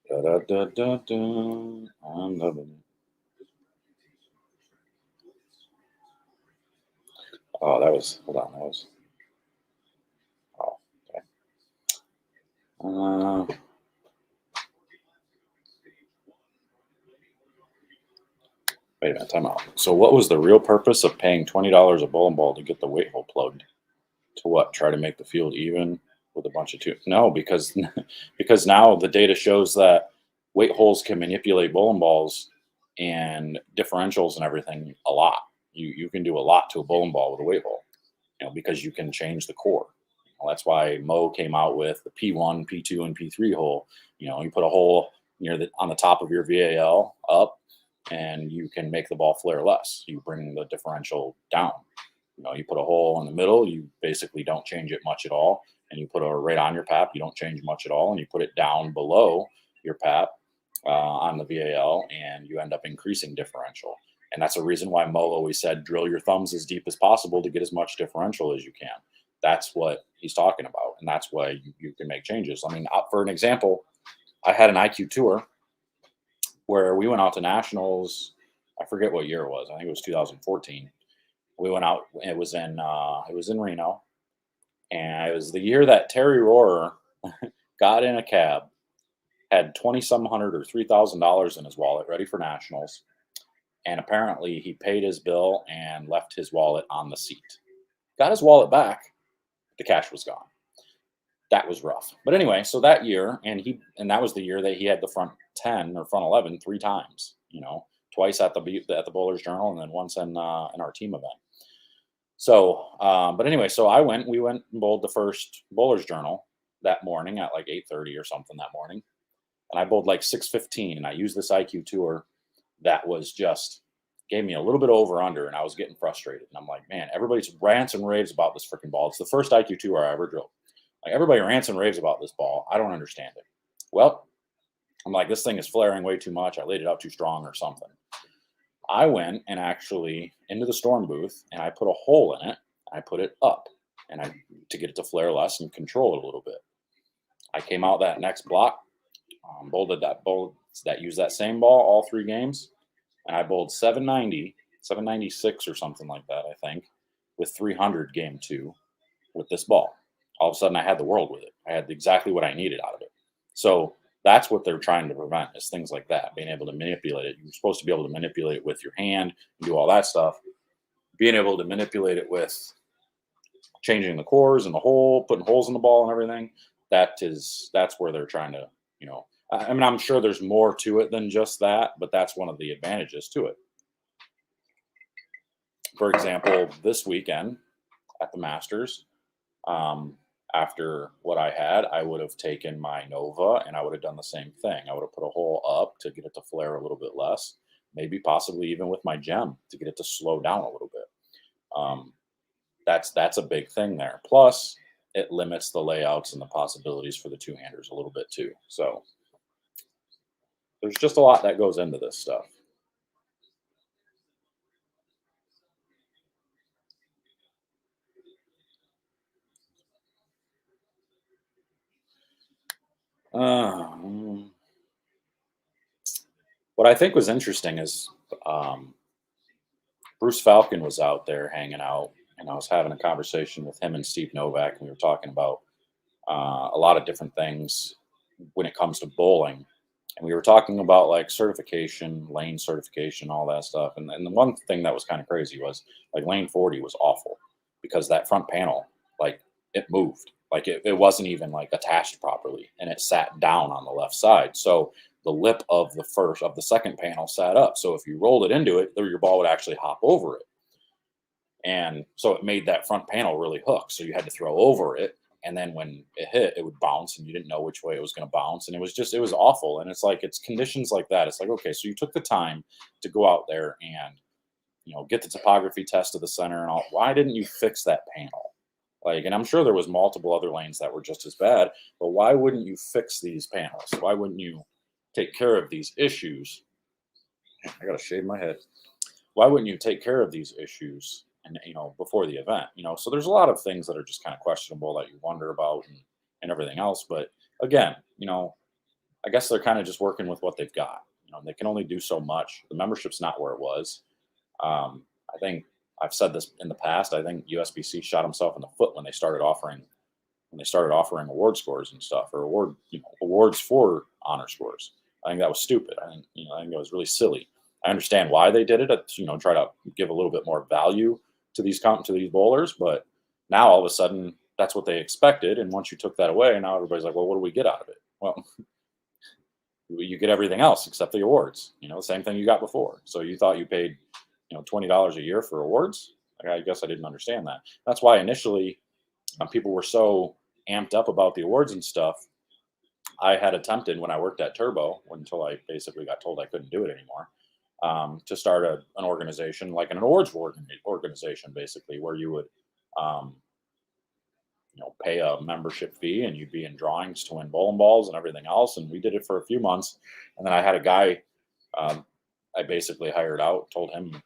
Da, da, da, da, da. I'm loving it. Oh, that was, hold on, that was, oh, okay. Wait a minute, time out. So what was the real purpose of paying $20 a bowling ball to get the weight hole plugged? To what? Try to make the field even with a bunch of two? No, because because now the data shows that weight holes can manipulate bowling balls and differentials and everything a lot. You can do a lot to a bowling ball with a weight hole, because you can change the core. That's why Mo came out with the P1, P2, and P3 hole. You put a hole on the top of your VAL up, and you can make the ball flare less. You bring the differential down. You put a hole in the middle, you basically don't change it much at all. And you put it right on your pap, you don't change much at all. And you put it down below your pap on the VAL, and you end up increasing differential. And that's a reason why Mo always said, drill your thumbs as deep as possible to get as much differential as you can. That's what he's talking about. And that's why you can make changes. I mean, for an example, I had an IQ tour where we went out to nationals. I forget what year it was. I think it was 2014. We went out. It was in Reno, and it was the year that Terry Rohrer got in a cab, had 20-some hundred or $3,000 in his wallet, ready for nationals, and apparently he paid his bill and left his wallet on the seat. Got his wallet back, the cash was gone. That was rough. But anyway, so that year, and that was the year that he had the front 10 or front 11 3 times. Twice at the Bowler's Journal, and then once in our team event. So, but anyway, so we went and bowled the first Bowler's Journal that morning at like 8:30 or something that morning. And I bowled like 6:15, and I used this IQ tour that was just gave me a little bit over under, and I was getting frustrated. And I'm like, man, everybody's rants and raves about this freaking ball. It's the first IQ tour I ever drilled. Like everybody rants and raves about this ball. I don't understand it. Well, I'm like, this thing is flaring way too much. I laid it out too strong or something. I went and actually into the storm booth, and I put a hole in it. I put it up, and to get it to flare less and control it a little bit. I came out that next block, bowled that used that same ball all 3 games, and I bowled 790, 796 or something like that, I think, with 300 game 2 with this ball. All of a sudden, I had the world with it. I had exactly what I needed out of it. So that's what they're trying to prevent, is things like that, being able to manipulate it. You're supposed to be able to manipulate it with your hand and do all that stuff. Being able to manipulate it with changing the cores and the hole, putting holes in the ball and everything, that's where they're trying to, I mean, I'm sure there's more to it than just that, but that's one of the advantages to it. For example, this weekend at the Masters, um, after what I had, I would have taken my Nova and I would have done the same thing. I would have put a hole up to get it to flare a little bit less, maybe possibly even with my gem to get it to slow down a little bit. Um, that's a big thing there. Plus, it limits the layouts and the possibilities for the two-handers a little bit too. So there's just a lot that goes into this stuff. Um, what I think was interesting is um, Bruce Falcon was out there hanging out, and I was having a conversation with him and Steve Novak, and we were talking about a lot of different things when it comes to bowling. And we were talking about like certification, lane certification, all that stuff. And the one thing that was kind of crazy was like lane 40 was awful because that front panel, like it moved. Like it wasn't even like attached properly and it sat down on the left side. So the lip of the second panel sat up. So if you rolled it into it, your ball would actually hop over it. And so it made that front panel really hook. So you had to throw over it. And then when it hit, it would bounce and you didn't know which way it was going to bounce. And it was awful. And it's like, it's conditions like that. It's like, okay, so you took the time to go out there and, get the topography test of the center and all. Why didn't you fix that panel? Like, and I'm sure there was multiple other lanes that were just as bad, but why wouldn't you fix these panels? Why wouldn't you take care of these issues? I got to shave my head. Why wouldn't you take care of these issues and before the event? So there's a lot of things that are just kind of questionable that you wonder about and everything else. But again, I guess they're kind of just working with what they've got. They can only do so much. The membership's not where it was. I think I've said this in the past. I think USBC shot himself in the foot when they started offering award scores and stuff, or awards for honor scores. I think that was stupid. I think it was really silly. I understand why they did it. Try to give a little bit more value to these bowlers, but now all of a sudden that's what they expected. And once you took that away, now everybody's like, well, what do we get out of it? Well, you get everything else except the awards. The same thing you got before. So you thought you paid, $20 a year for awards. I guess I didn't understand that. That's why initially people were so amped up about the awards and stuff. I had attempted when I worked at Turbo, until I basically got told I couldn't do it anymore, to start an organization, like an awards organization, basically, where you would, pay a membership fee and you'd be in drawings to win bowling balls and everything else. And we did it for a few months. And then I had a guy I basically hired out, told him,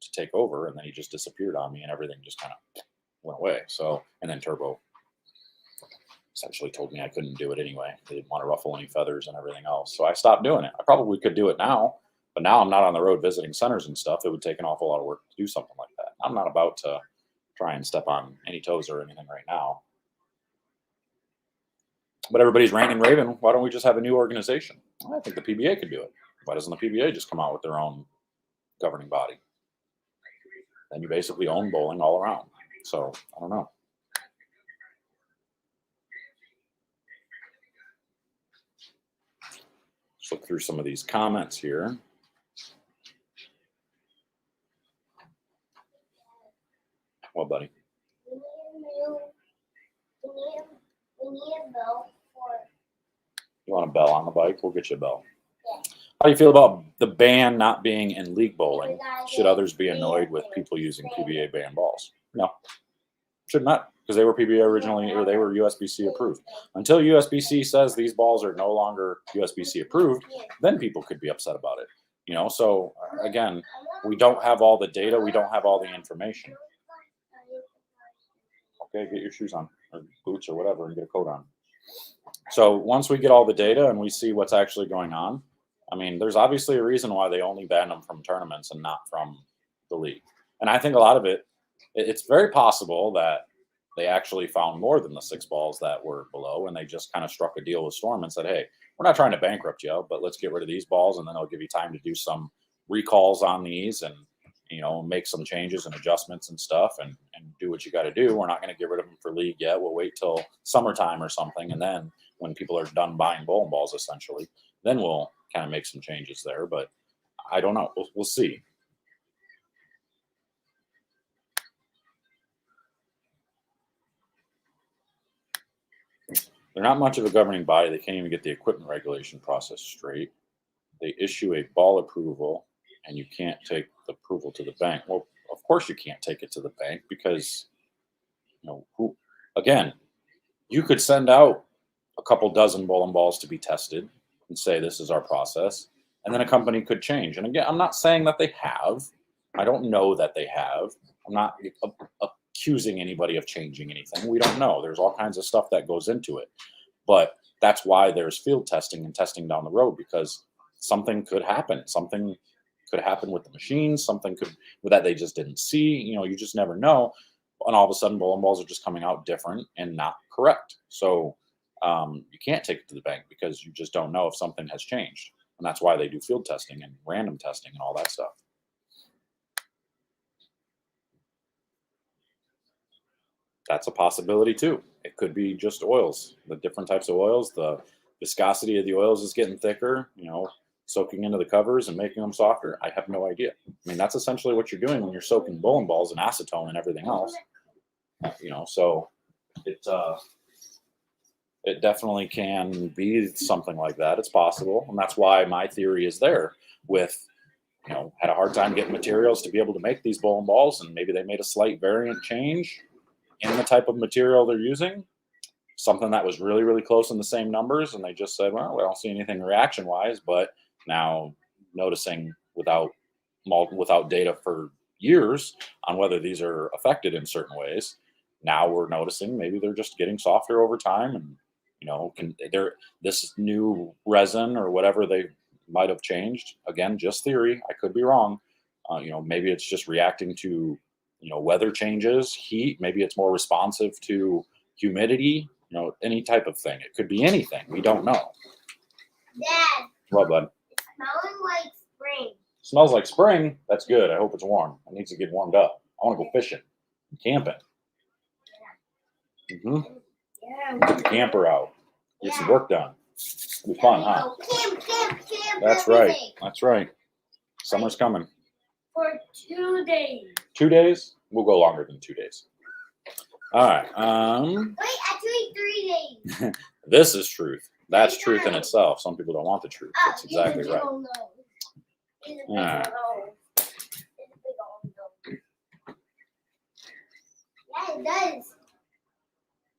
to take over, and then he just disappeared on me and everything just kind of went away. So, and then Turbo essentially told me I couldn't do it anyway. They didn't want to ruffle any feathers and everything else. So I stopped doing it. I probably could do it now, but now I'm not on the road visiting centers and stuff. It would take an awful lot of work to do something like that. I'm not about to try and step on any toes or anything right now. But everybody's ranting and raving. Why don't we just have a new organization? Well, I think the PBA could do it. Why doesn't the PBA just come out with their own governing body? Then you basically own bowling all around. So I don't know. Let's look through some of these comments here. Well, buddy. You want a bell on the bike? We'll get you a bell. Yeah. How do you feel about the ban not being in league bowling? Should others be annoyed with people using PBA banned balls? No, should not, because they were PBA originally, or they were USBC approved. Until USBC says these balls are no longer USBC approved, then people could be upset about it. So again, we don't have all the data, we don't have all the information. Okay, get your shoes on, or boots, or whatever, and get a coat on. So once we get all the data and we see what's actually going on, I mean, there's obviously a reason why they only ban them from tournaments and not from the league. And I think a lot of it's very possible that they actually found more than the 6 balls that were below, and they just kind of struck a deal with Storm and said, hey, we're not trying to bankrupt you, but let's get rid of these balls, and then I'll give you time to do some recalls on these and, make some changes and adjustments and stuff and do what you got to do. We're not going to get rid of them for league yet. We'll wait till summertime or something, and then when people are done buying bowling balls, essentially, then we'll kind of make some changes there. But I don't know. We'll see. They're not much of a governing body. They can't even get the equipment regulation process straight. They issue a ball approval, and you can't take the approval to the bank. Well, of course you can't take it to the bank because, again, you could send out a couple dozen bowling balls to be tested and say this is our process, and then a company could change. And again, I'm not saying that they have. I don't know that they have. I'm not accusing anybody of changing anything. We don't know. There's all kinds of stuff that goes into it. But that's why there's field testing and testing down the road, because something could happen. Something could happen with the machines. Something could that they just didn't see. You just never know. And all of a sudden, bowling balls are just coming out different and not correct. So you can't take it to the bank because you just don't know if something has changed. And that's why they do field testing and random testing and all that stuff. That's a possibility too. It could be just oils, the different types of oils. The viscosity of the oils is getting thicker, soaking into the covers and making them softer. I have no idea. I mean, that's essentially what you're doing when you're soaking bowling balls in acetone and everything else. So it definitely can be something like that. It's possible. And that's why my theory is there with, had a hard time getting materials to be able to make these bowling balls. And maybe they made a slight variant change in the type of material they're using, something that was really, really close in the same numbers. And they just said, well, we don't see anything reaction wise, but now noticing without data for years on whether these are affected in certain ways, now we're noticing maybe they're just getting softer over time. And, this new resin or whatever they might have changed, again, just theory, I could be wrong. Maybe it's just reacting to, weather changes, heat, maybe it's more responsive to humidity, any type of thing. It could be anything. We don't know. Dad. What, bud? It's smelling like spring. Smells like spring? That's good. I hope it's warm. It needs to get warmed up. I want to go fishing, camping. Yeah. Get the camper out. Get some work done. It'll be fun, huh? Camp. That's right. That's right. Summer's coming. For 2 days. 2 days? We'll go longer than 2 days. All right. Wait, actually 3 days. This is truth. That's truth in itself. Some people don't want the truth. That's exactly right. All right. Yeah, it does.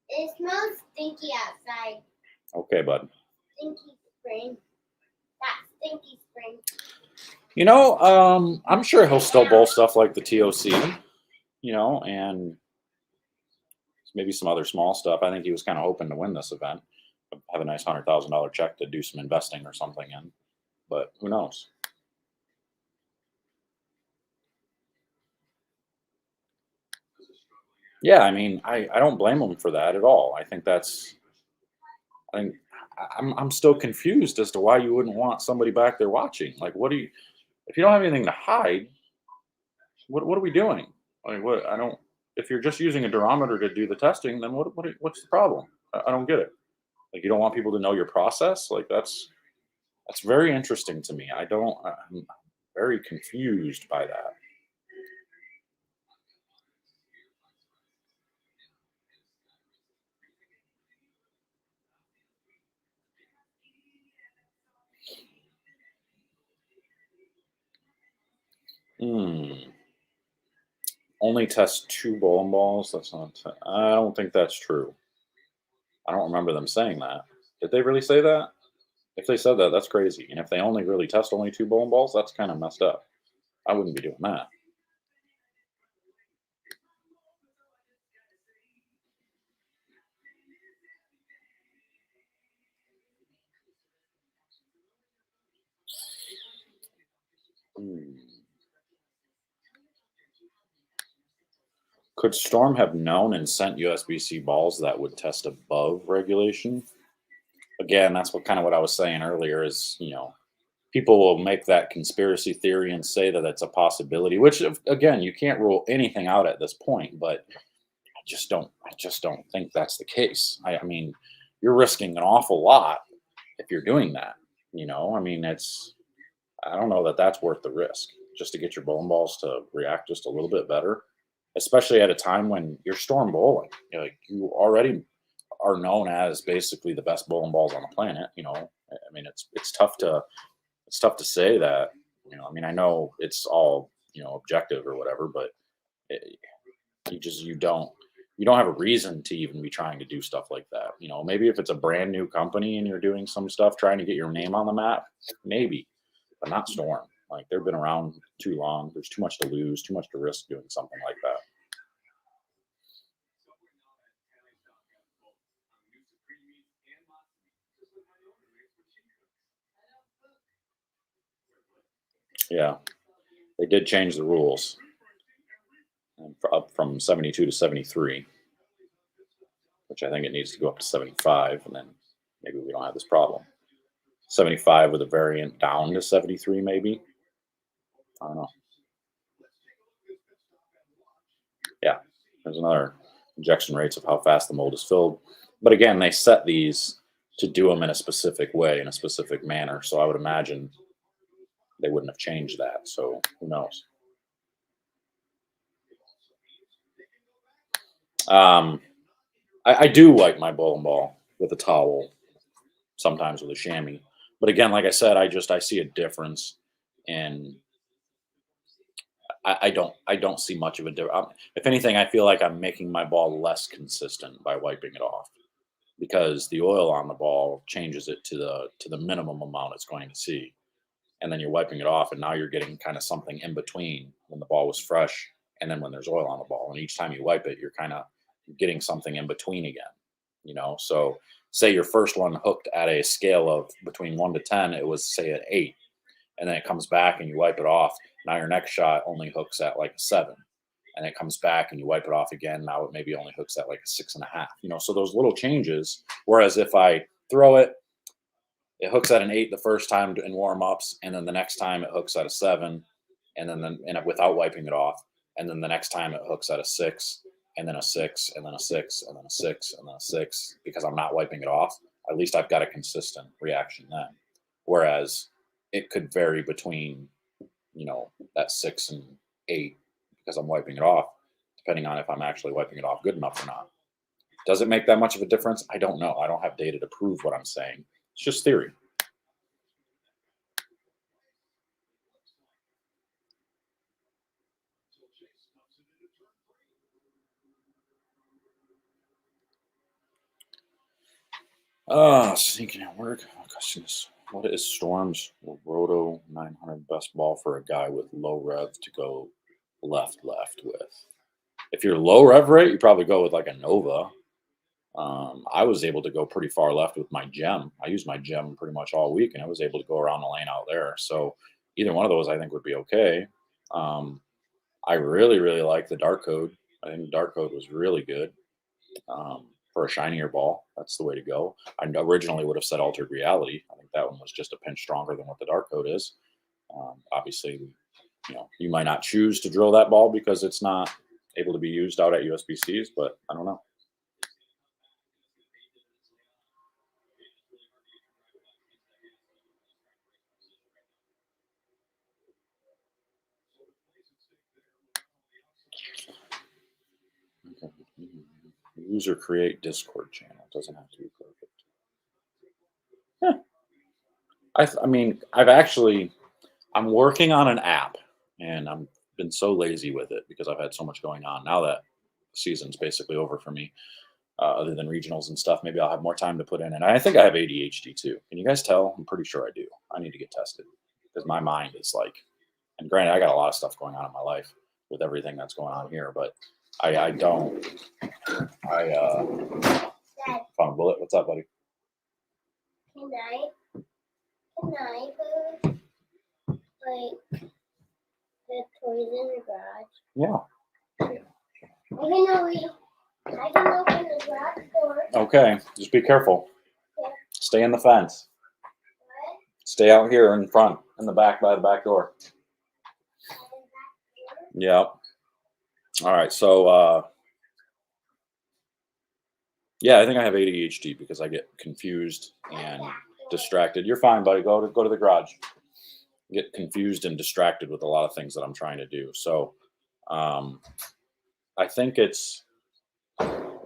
It smells stinky outside. Okay, bud. Stinky spring. That stinky spring. I'm sure he'll still bowl stuff like the TOC, and maybe some other small stuff. I think he was kind of hoping to win this event, have a nice $100,000 check to do some investing or something in, but who knows? Yeah, I mean, I don't blame him for that at all. I think I'm still confused as to why you wouldn't want somebody back there watching. Like, if you don't have anything to hide, what are we doing? Like, if you're just using a durometer to do the testing, then what's the problem? I don't get it. Like, you don't want people to know your process? Like, that's very interesting to me. I'm very confused by that. Only test 2 bowling balls. I don't think that's true. I don't remember them saying that. Did they really say that? If they said that, that's crazy. And if they only really test only 2 bowling balls, that's kind of messed up. I wouldn't be doing that. Could Storm have known and sent USBC balls that would test above regulation? Again, that's what I was saying earlier is, people will make that conspiracy theory and say that it's a possibility, which again, you can't rule anything out at this point, but I just don't think that's the case. I mean, you're risking an awful lot if you're doing that. I mean, I don't know that that's worth the risk just to get your bowling balls to react just a little bit better, especially at a time when you're storm bowling. You already are known as basically the best bowling balls on the planet. I mean, it's tough to say that. I mean, I know it's all objective or whatever, but it, you don't have a reason to even be trying to do stuff like that. Maybe if it's a brand new company and you're doing some stuff trying to get your name on the map, maybe, but not Storm. Like, they've been around too long. There's too much to lose, too much to risk doing something like that. Yeah, they did change the rules up from 72 to 73, which I think it needs to go up to 75, and then maybe we don't have this problem. 75 with a variant down to 73, maybe. I don't know. Yeah, there's another injection rates of how fast the mold is filled. But again, they set these to do them in a specific way, in a specific manner. So I would imagine they wouldn't have changed that. So who knows? I do wipe my bowling ball with a towel, sometimes with a chamois. But again, like I said, I see a difference in. I don't see much of a difference. If anything, I feel like I'm making my ball less consistent by wiping it off, because the oil on the ball changes it to the minimum amount it's going to see, and then you're wiping it off, and now you're getting kind of something in between when the ball was fresh and then when there's oil on the ball, and each time you wipe it, you're kind of getting something in between again. So say your first one hooked at a scale of between 1 to 10, it was say an 8, and then it comes back and you wipe it off. Now your next shot only hooks at like a 7, and it comes back and you wipe it off again. Now it maybe only hooks at like a 6.5. So those little changes. Whereas if I throw it, it hooks at an 8 the first time in warm ups, and then the next time it hooks at a 7, and then without wiping it off, and then the next time it hooks at a 6, and then a 6, and then a 6, and then a 6, and then a 6, because I'm not wiping it off. At least I've got a consistent reaction then. Whereas it could vary between that 6 and 8 because I'm wiping it off, depending on if I'm actually wiping it off good enough or not. Does it make that much of a difference? I don't know. I don't have data to prove what I'm saying. It's just theory. Sneaking at work. Oh, gosh, what is Storm's Roto 900 best ball for a guy with low rev to go left with? If you're low rev rate, you probably go with like a Nova. I was able to go pretty far left with my gem. I used my gem pretty much all week, and I was able to go around the lane out there. So either one of those I think would be okay. I really, really like the Dark Code. I think the Dark Code was really good for a shinier ball. That's the way to go. I originally would have said Altered Reality. I think that one was just a pinch stronger than what the Dark Code is. Obviously, you might not choose to drill that ball because it's not able to be used out at USBCs, but I don't know. Okay. User create Discord channel. It doesn't have to be perfect. I mean, I'm working on an app, and I've been so lazy with it because I've had so much going on. Now that the season's basically over for me, other than regionals and stuff, maybe I'll have more time to put in. And I think I have ADHD too. Can you guys tell? I'm pretty sure I do. I need to get tested because my mind is like, and granted, I got a lot of stuff going on in my life with everything that's going on here, but I don't. Dad, Found a bullet. What's up, buddy? can I put like the toys in the garage? Yeah. I can open the garage door. Okay. Just be careful. Yeah. Stay in the fence. What? Stay out here in front, in the back by the back door. Yeah. All right. So Yeah, I think I have ADHD because I get confused and distracted. You're fine, buddy. Go to the garage. Get confused and distracted with a lot of things that I'm trying to do. So um, I think it's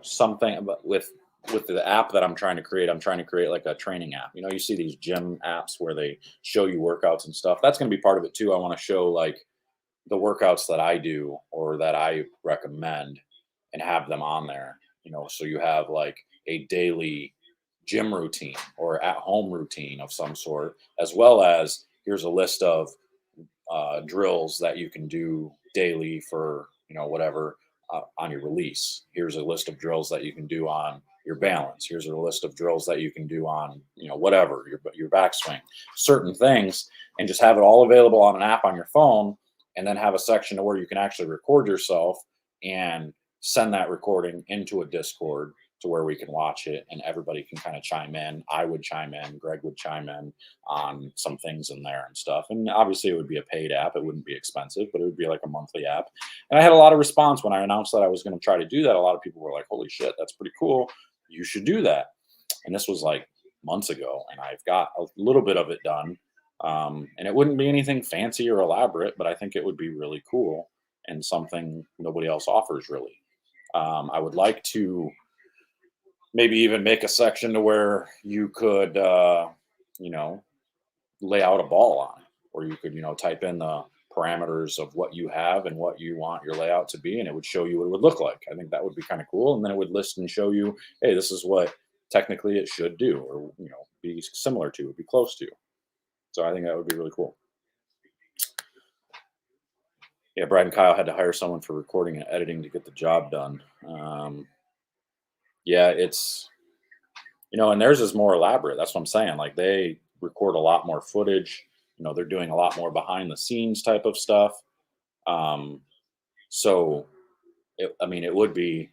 something with the app that I'm trying to create. I'm trying to create like a training app. You know, you see these gym apps where they show you workouts and stuff. That's going to be part of it too. I want to show like the workouts that I do or that I recommend and have them on there. You know, so you have like a daily gym routine or at home routine of some sort, as well as here's a list of drills that you can do daily for, you know, whatever on your release. Here's a list of drills that you can do on your balance. Here's a list of drills that you can do on, you know, whatever your backswing, certain things, and just have it all available on an app on your phone, and then have a section to where you can actually record yourself and send that recording into a Discord to where we can watch it and everybody can kind of chime in. I would chime in, Greg would chime in on some things in there and stuff. And obviously, it would be a paid app. It wouldn't be expensive, but it would be like a monthly app. And I had a lot of response when I announced that I was going to try to do that. A lot of people were like, "Holy shit, that's pretty cool. You should do that." And this was like months ago, and I've got a little bit of it done. And it wouldn't be anything fancy or elaborate, but I think it would be really cool and something nobody else offers really. I would like to maybe even make a section to where you could, you know, lay out a ball on it, or you could, you know, type in the parameters of what you have and what you want your layout to be, and it would show you what it would look like. I think that would be kind of cool. And then it would list and show you, hey, this is what technically it should do, or, you know, be similar to, be close to. So I think that would be really cool. Yeah, Brad and Kyle had to hire someone for recording and editing to get the job done. Yeah, it's, you know, and theirs is more elaborate. That's what I'm saying. Like they record a lot more footage. You know, they're doing a lot more behind the scenes type of stuff. Um, so, I mean, it would be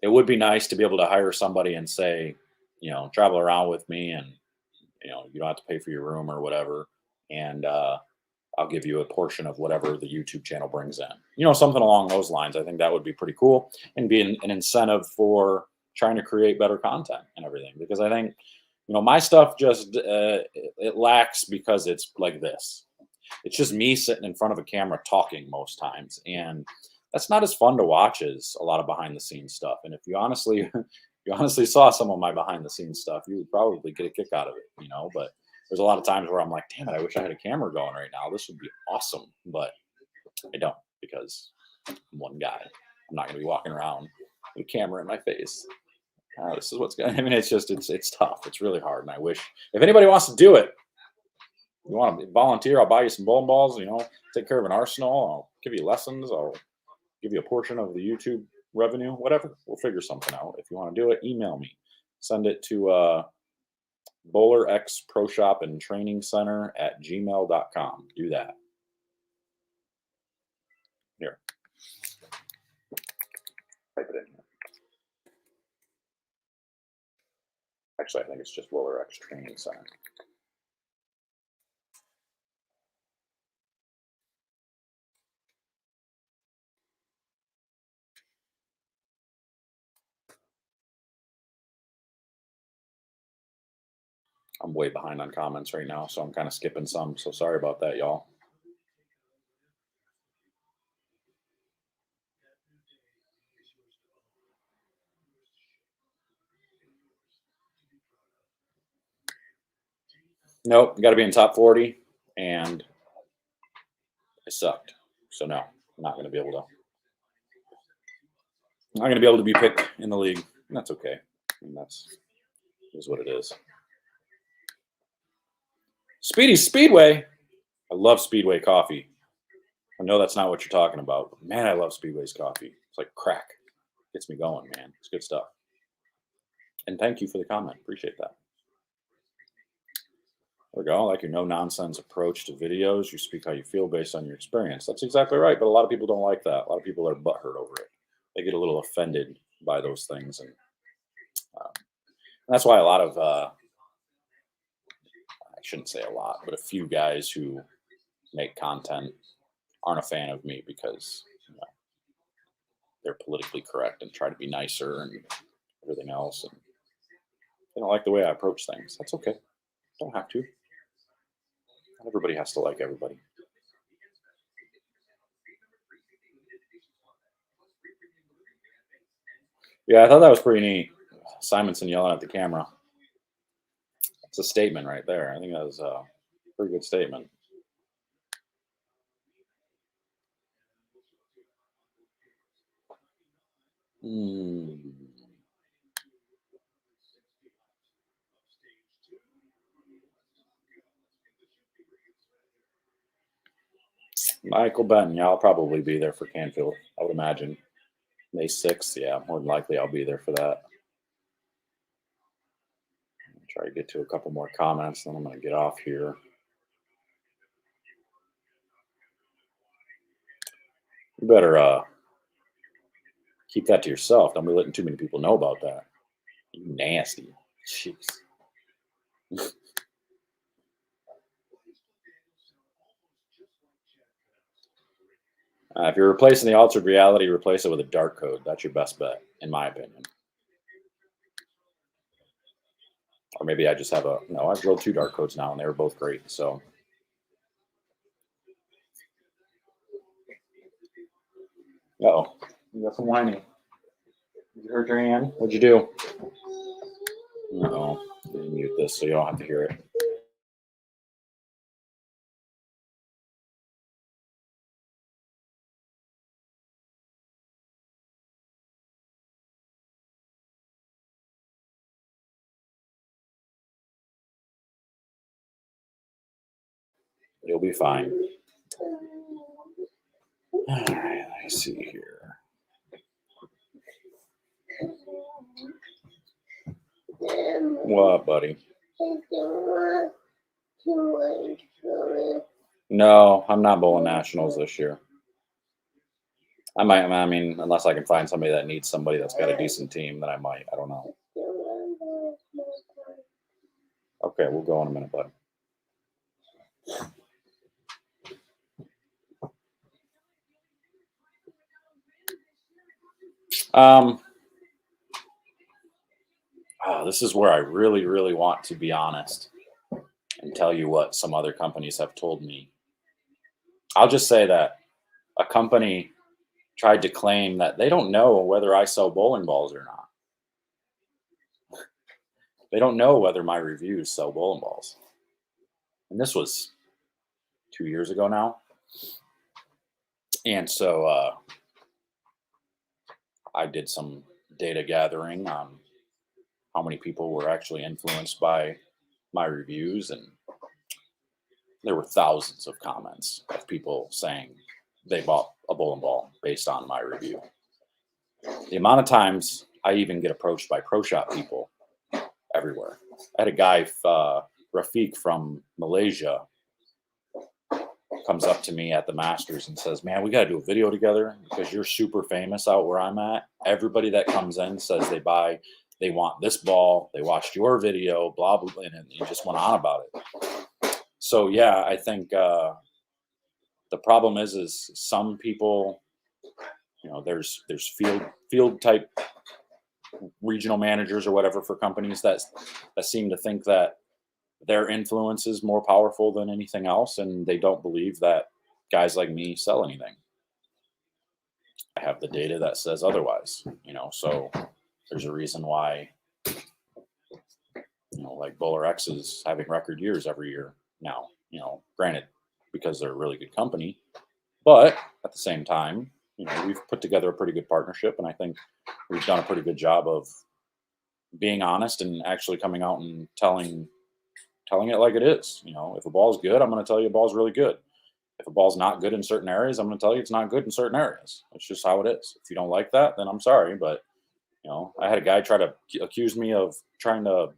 nice to be able to hire somebody and say, you know, travel around with me, and you know, you don't have to pay for your room or whatever, and I'll give you a portion of whatever the YouTube channel brings in. You know, something along those lines. I think that would be pretty cool and be an incentive for trying to create better content and everything. Because I think, you know, my stuff just it lacks because it's like this. It's just me sitting in front of a camera talking most times, and that's not as fun to watch as a lot of behind the scenes stuff. And if you honestly, if you honestly saw some of my behind the scenes stuff, you would probably get a kick out of it. You know, but there's a lot of times where I'm like, damn it, I wish I had a camera going right now. This would be awesome, but I don't because I'm one guy. I'm not going to be walking around with a camera in my face. This is what's going. I mean, it's just it's tough. It's really hard, and I wish if anybody wants to do it, you want to volunteer, I'll buy you some bowling balls. You know, take care of an arsenal. I'll give you lessons. I'll give you a portion of the YouTube revenue. Whatever. We'll figure something out. If you want to do it, email me. Send it to BowlerX Pro Shop and Training Center at gmail.com. Do that. Here. Type it in here. Actually, I think it's just BowlerX Training Center. I'm way behind on comments right now, so I'm kind of skipping some. So sorry about that, y'all. Nope, got to be in top 40, and I sucked. So no, I'm not going to be able to. I'm not going to be able to be picked in the league. And that's okay. I mean, that's is what it is. Speedy Speedway. I love Speedway coffee. I know that's not what you're talking about, but man, I love Speedway's coffee. It's like crack. Gets me going, man. It's good stuff. And thank you for the comment. Appreciate that. There we go. I like your no nonsense approach to videos. You speak how you feel based on your experience. That's exactly right. But a lot of people don't like that. A lot of people are butthurt over it. They get a little offended by those things, and that's why a lot of I shouldn't say a lot, but a few guys who make content aren't a fan of me because, you know, they're politically correct and try to be nicer and everything else. And they don't like the way I approach things. That's okay. Don't have to. Not everybody has to like everybody. Yeah, I thought that was pretty neat. Simonson yelling at the camera. It's a statement right there. I think that was a pretty good statement. Michael Benton, yeah, I'll probably be there for Canfield, I would imagine. May 6th, yeah, more than likely I'll be there for that. Try to get to a couple more comments, then I'm going to get off here. You better keep that to yourself. Don't be letting too many people know about that. You nasty. Jeez. If you're replacing the altered reality, replace it with a dark code. That's your best bet, in my opinion. Or maybe I just have no, I've drilled 2 dark codes now, and they were both great. So, uh-oh, you got some whining. You hurt your hand? What'd you do? Uh-oh, let me mute this so you don't have to hear it. You'll be fine. All right, let me see here. What, buddy? No, I'm not bowling nationals this year. I mean, unless I can find somebody that needs somebody that's got a decent team, then I might. I don't know. Okay, we'll go in a minute, bud. This is where I really, really want to be honest and tell you what some other companies have told me. I'll just say that a company tried to claim that they don't know whether I sell bowling balls or not. They don't know whether my reviews sell bowling balls. And this was 2 years ago now. And so I did some data gathering on how many people were actually influenced by my reviews, and there were thousands of comments of people saying they bought a bowling ball based on my review. The amount of times I even get approached by pro shop people everywhere. I had a guy, Rafiq from Malaysia, comes up to me at the Masters and says, "Man, we got to do a video together because you're super famous out where I'm at. Everybody that comes in says they want this ball. They watched your video, blah, blah, and he just went on about it." So, yeah, I think the problem is some people, there's field type regional managers or whatever for companies that seem to think that their influence is more powerful than anything else, and they don't believe that guys like me sell anything. I have the data that says otherwise, so there's a reason why, like BowlerX is having record years every year now, granted, because they're a really good company, but at the same time, we've put together a pretty good partnership, and I think we've done a pretty good job of being honest and actually coming out and telling it like it is. If a ball's good, I'm going to tell you a ball's really good. If a ball's not good in certain areas, I'm going to tell you it's not good in certain areas. It's just how it is. If you don't like that, then I'm sorry. But, I had a guy try to accuse me of trying to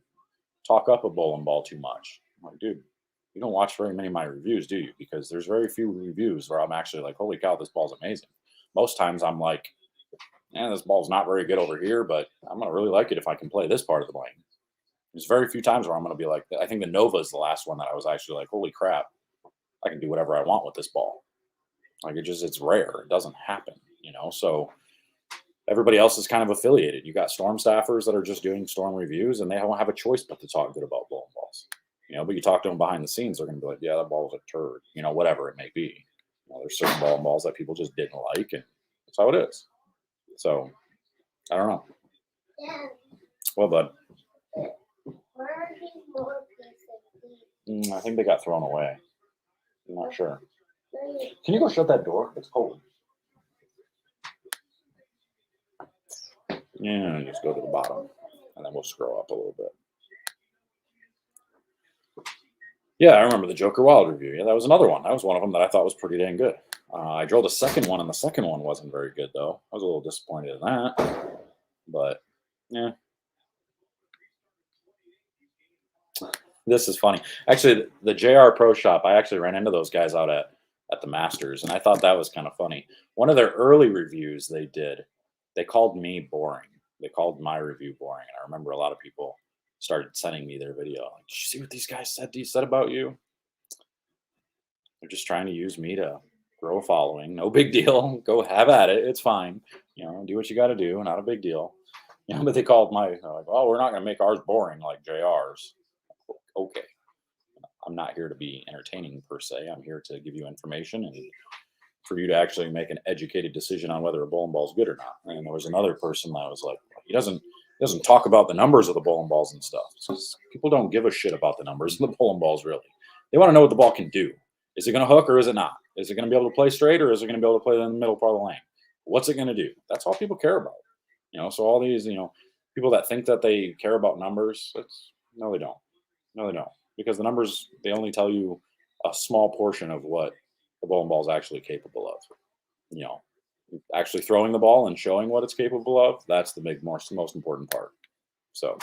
talk up a bowling ball too much. I'm like, dude, you don't watch very many of my reviews, do you? Because there's very few reviews where I'm actually like, holy cow, this ball's amazing. Most times I'm like, this ball's not very good over here, but I'm going to really like it if I can play this part of the lane. There's very few times where I'm going to be like, I think the Nova is the last one that I was actually like, holy crap, I can do whatever I want with this ball. Like it's rare. It doesn't happen, So everybody else is kind of affiliated. You got Storm staffers that are just doing Storm reviews, and they don't have a choice but to talk good about bowling balls. But you talk to them behind the scenes, they're going to be like, yeah, that ball was a turd, whatever it may be. There's certain bowling balls that people just didn't like, and that's how it is. So, I don't know. Yeah. Well, bud. Where are these more pieces? I think they got thrown away. I'm not sure. Can you go shut that door? It's cold. Yeah, just go to the bottom, and then we'll scroll up a little bit. Yeah, I remember the Joker Wild review. Yeah, that was another one. That was one of them that I thought was pretty dang good. I drilled a second one, and the second one wasn't very good, though. I was a little disappointed in that. But, yeah. This is funny. Actually, the JR Pro Shop, I actually ran into those guys out at the Masters, and I thought that was kind of funny. One of their early reviews they did, they called me boring. They called my review boring, and I remember a lot of people started sending me their video. Like, did you see what these guys said about you? They're just trying to use me to grow a following. No big deal. Go have at it. It's fine. Do what you got to do. Not a big deal. But they called like, oh, we're not going to make ours boring like JR's. Okay. I'm not here to be entertaining per se. I'm here to give you information and for you to actually make an educated decision on whether a bowling ball is good or not. And there was another person that was like, he doesn't talk about the numbers of the bowling balls and stuff. People don't give a shit about the numbers of the bowling balls, really. They want to know what the ball can do. Is it going to hook or is it not? Is it going to be able to play straight or is it going to be able to play in the middle part of the lane? What's it going to do? That's all people care about. So all these, people that think that they care about numbers, no, they don't. No, they don't. Because the numbers, they only tell you a small portion of what the bowling ball is actually capable of. Actually throwing the ball and showing what it's capable of, that's the most important part. So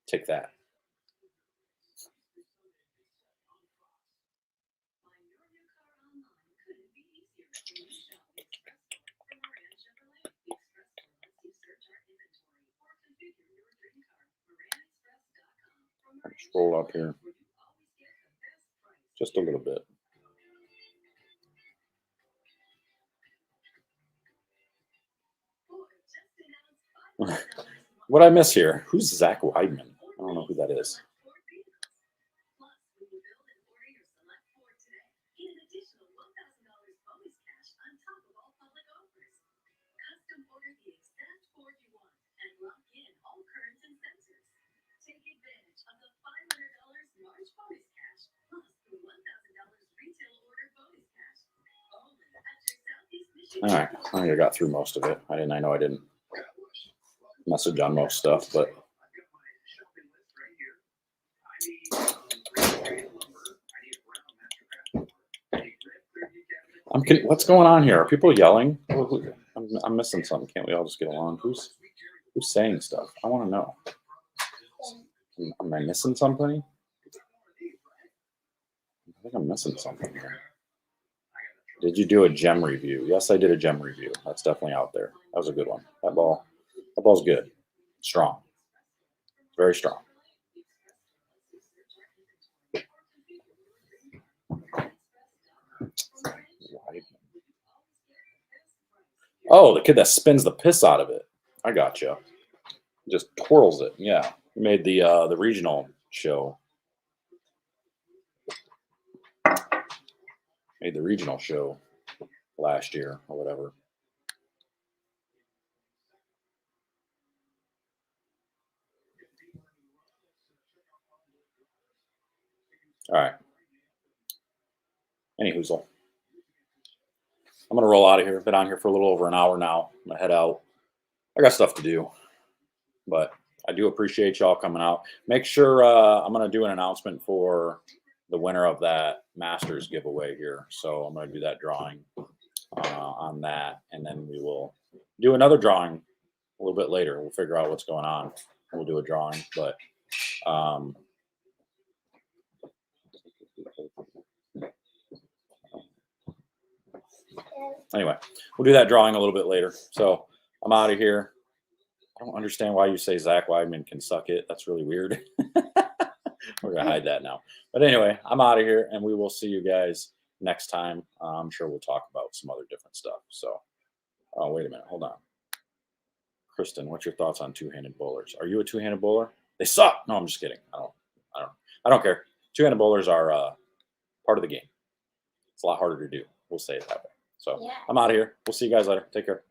take that. Scroll up here just a little bit. What I miss here? Who's Zach Weidman? I don't know who that is. All right, I think I got through most of it. I know I didn't message on most stuff, but what's going on here? Are people yelling? I'm missing something. Can't we all just get along? Who's saying stuff? I want to know. Am I missing something? I think I'm missing something here. Did you do a gem review? Yes, I did a gem review. That's definitely out there. That was a good one. That ball's good. Strong. Very strong. Oh, the kid that spins the piss out of it. I gotcha. Just twirls it. Yeah. We made the regional show. Made the regional show last year or whatever. All right. Any hoozle. I'm going to roll out of here. I've been on here for a little over an hour now. I'm going to head out. I got stuff to do. But I do appreciate y'all coming out. Make sure I'm going to do an announcement for the winner of that Masters giveaway here. So I'm going to do that drawing on that. And then we will do another drawing a little bit later. We'll figure out what's going on. We'll do a drawing. But anyway, we'll do that drawing a little bit later. So I'm out of here. I don't understand why you say Zach Weidman can suck it. That's really weird. We're going to hide that now. But anyway, I'm out of here, and we will see you guys next time. I'm sure we'll talk about some other different stuff. So, oh, wait a minute. Hold on. Kristen, what's your thoughts on two-handed bowlers? Are you a two-handed bowler? They suck. No, I'm just kidding. I don't care. Two-handed bowlers are part of the game. It's a lot harder to do. We'll say it that way. So Yeah. I'm out of here. We'll see you guys later. Take care.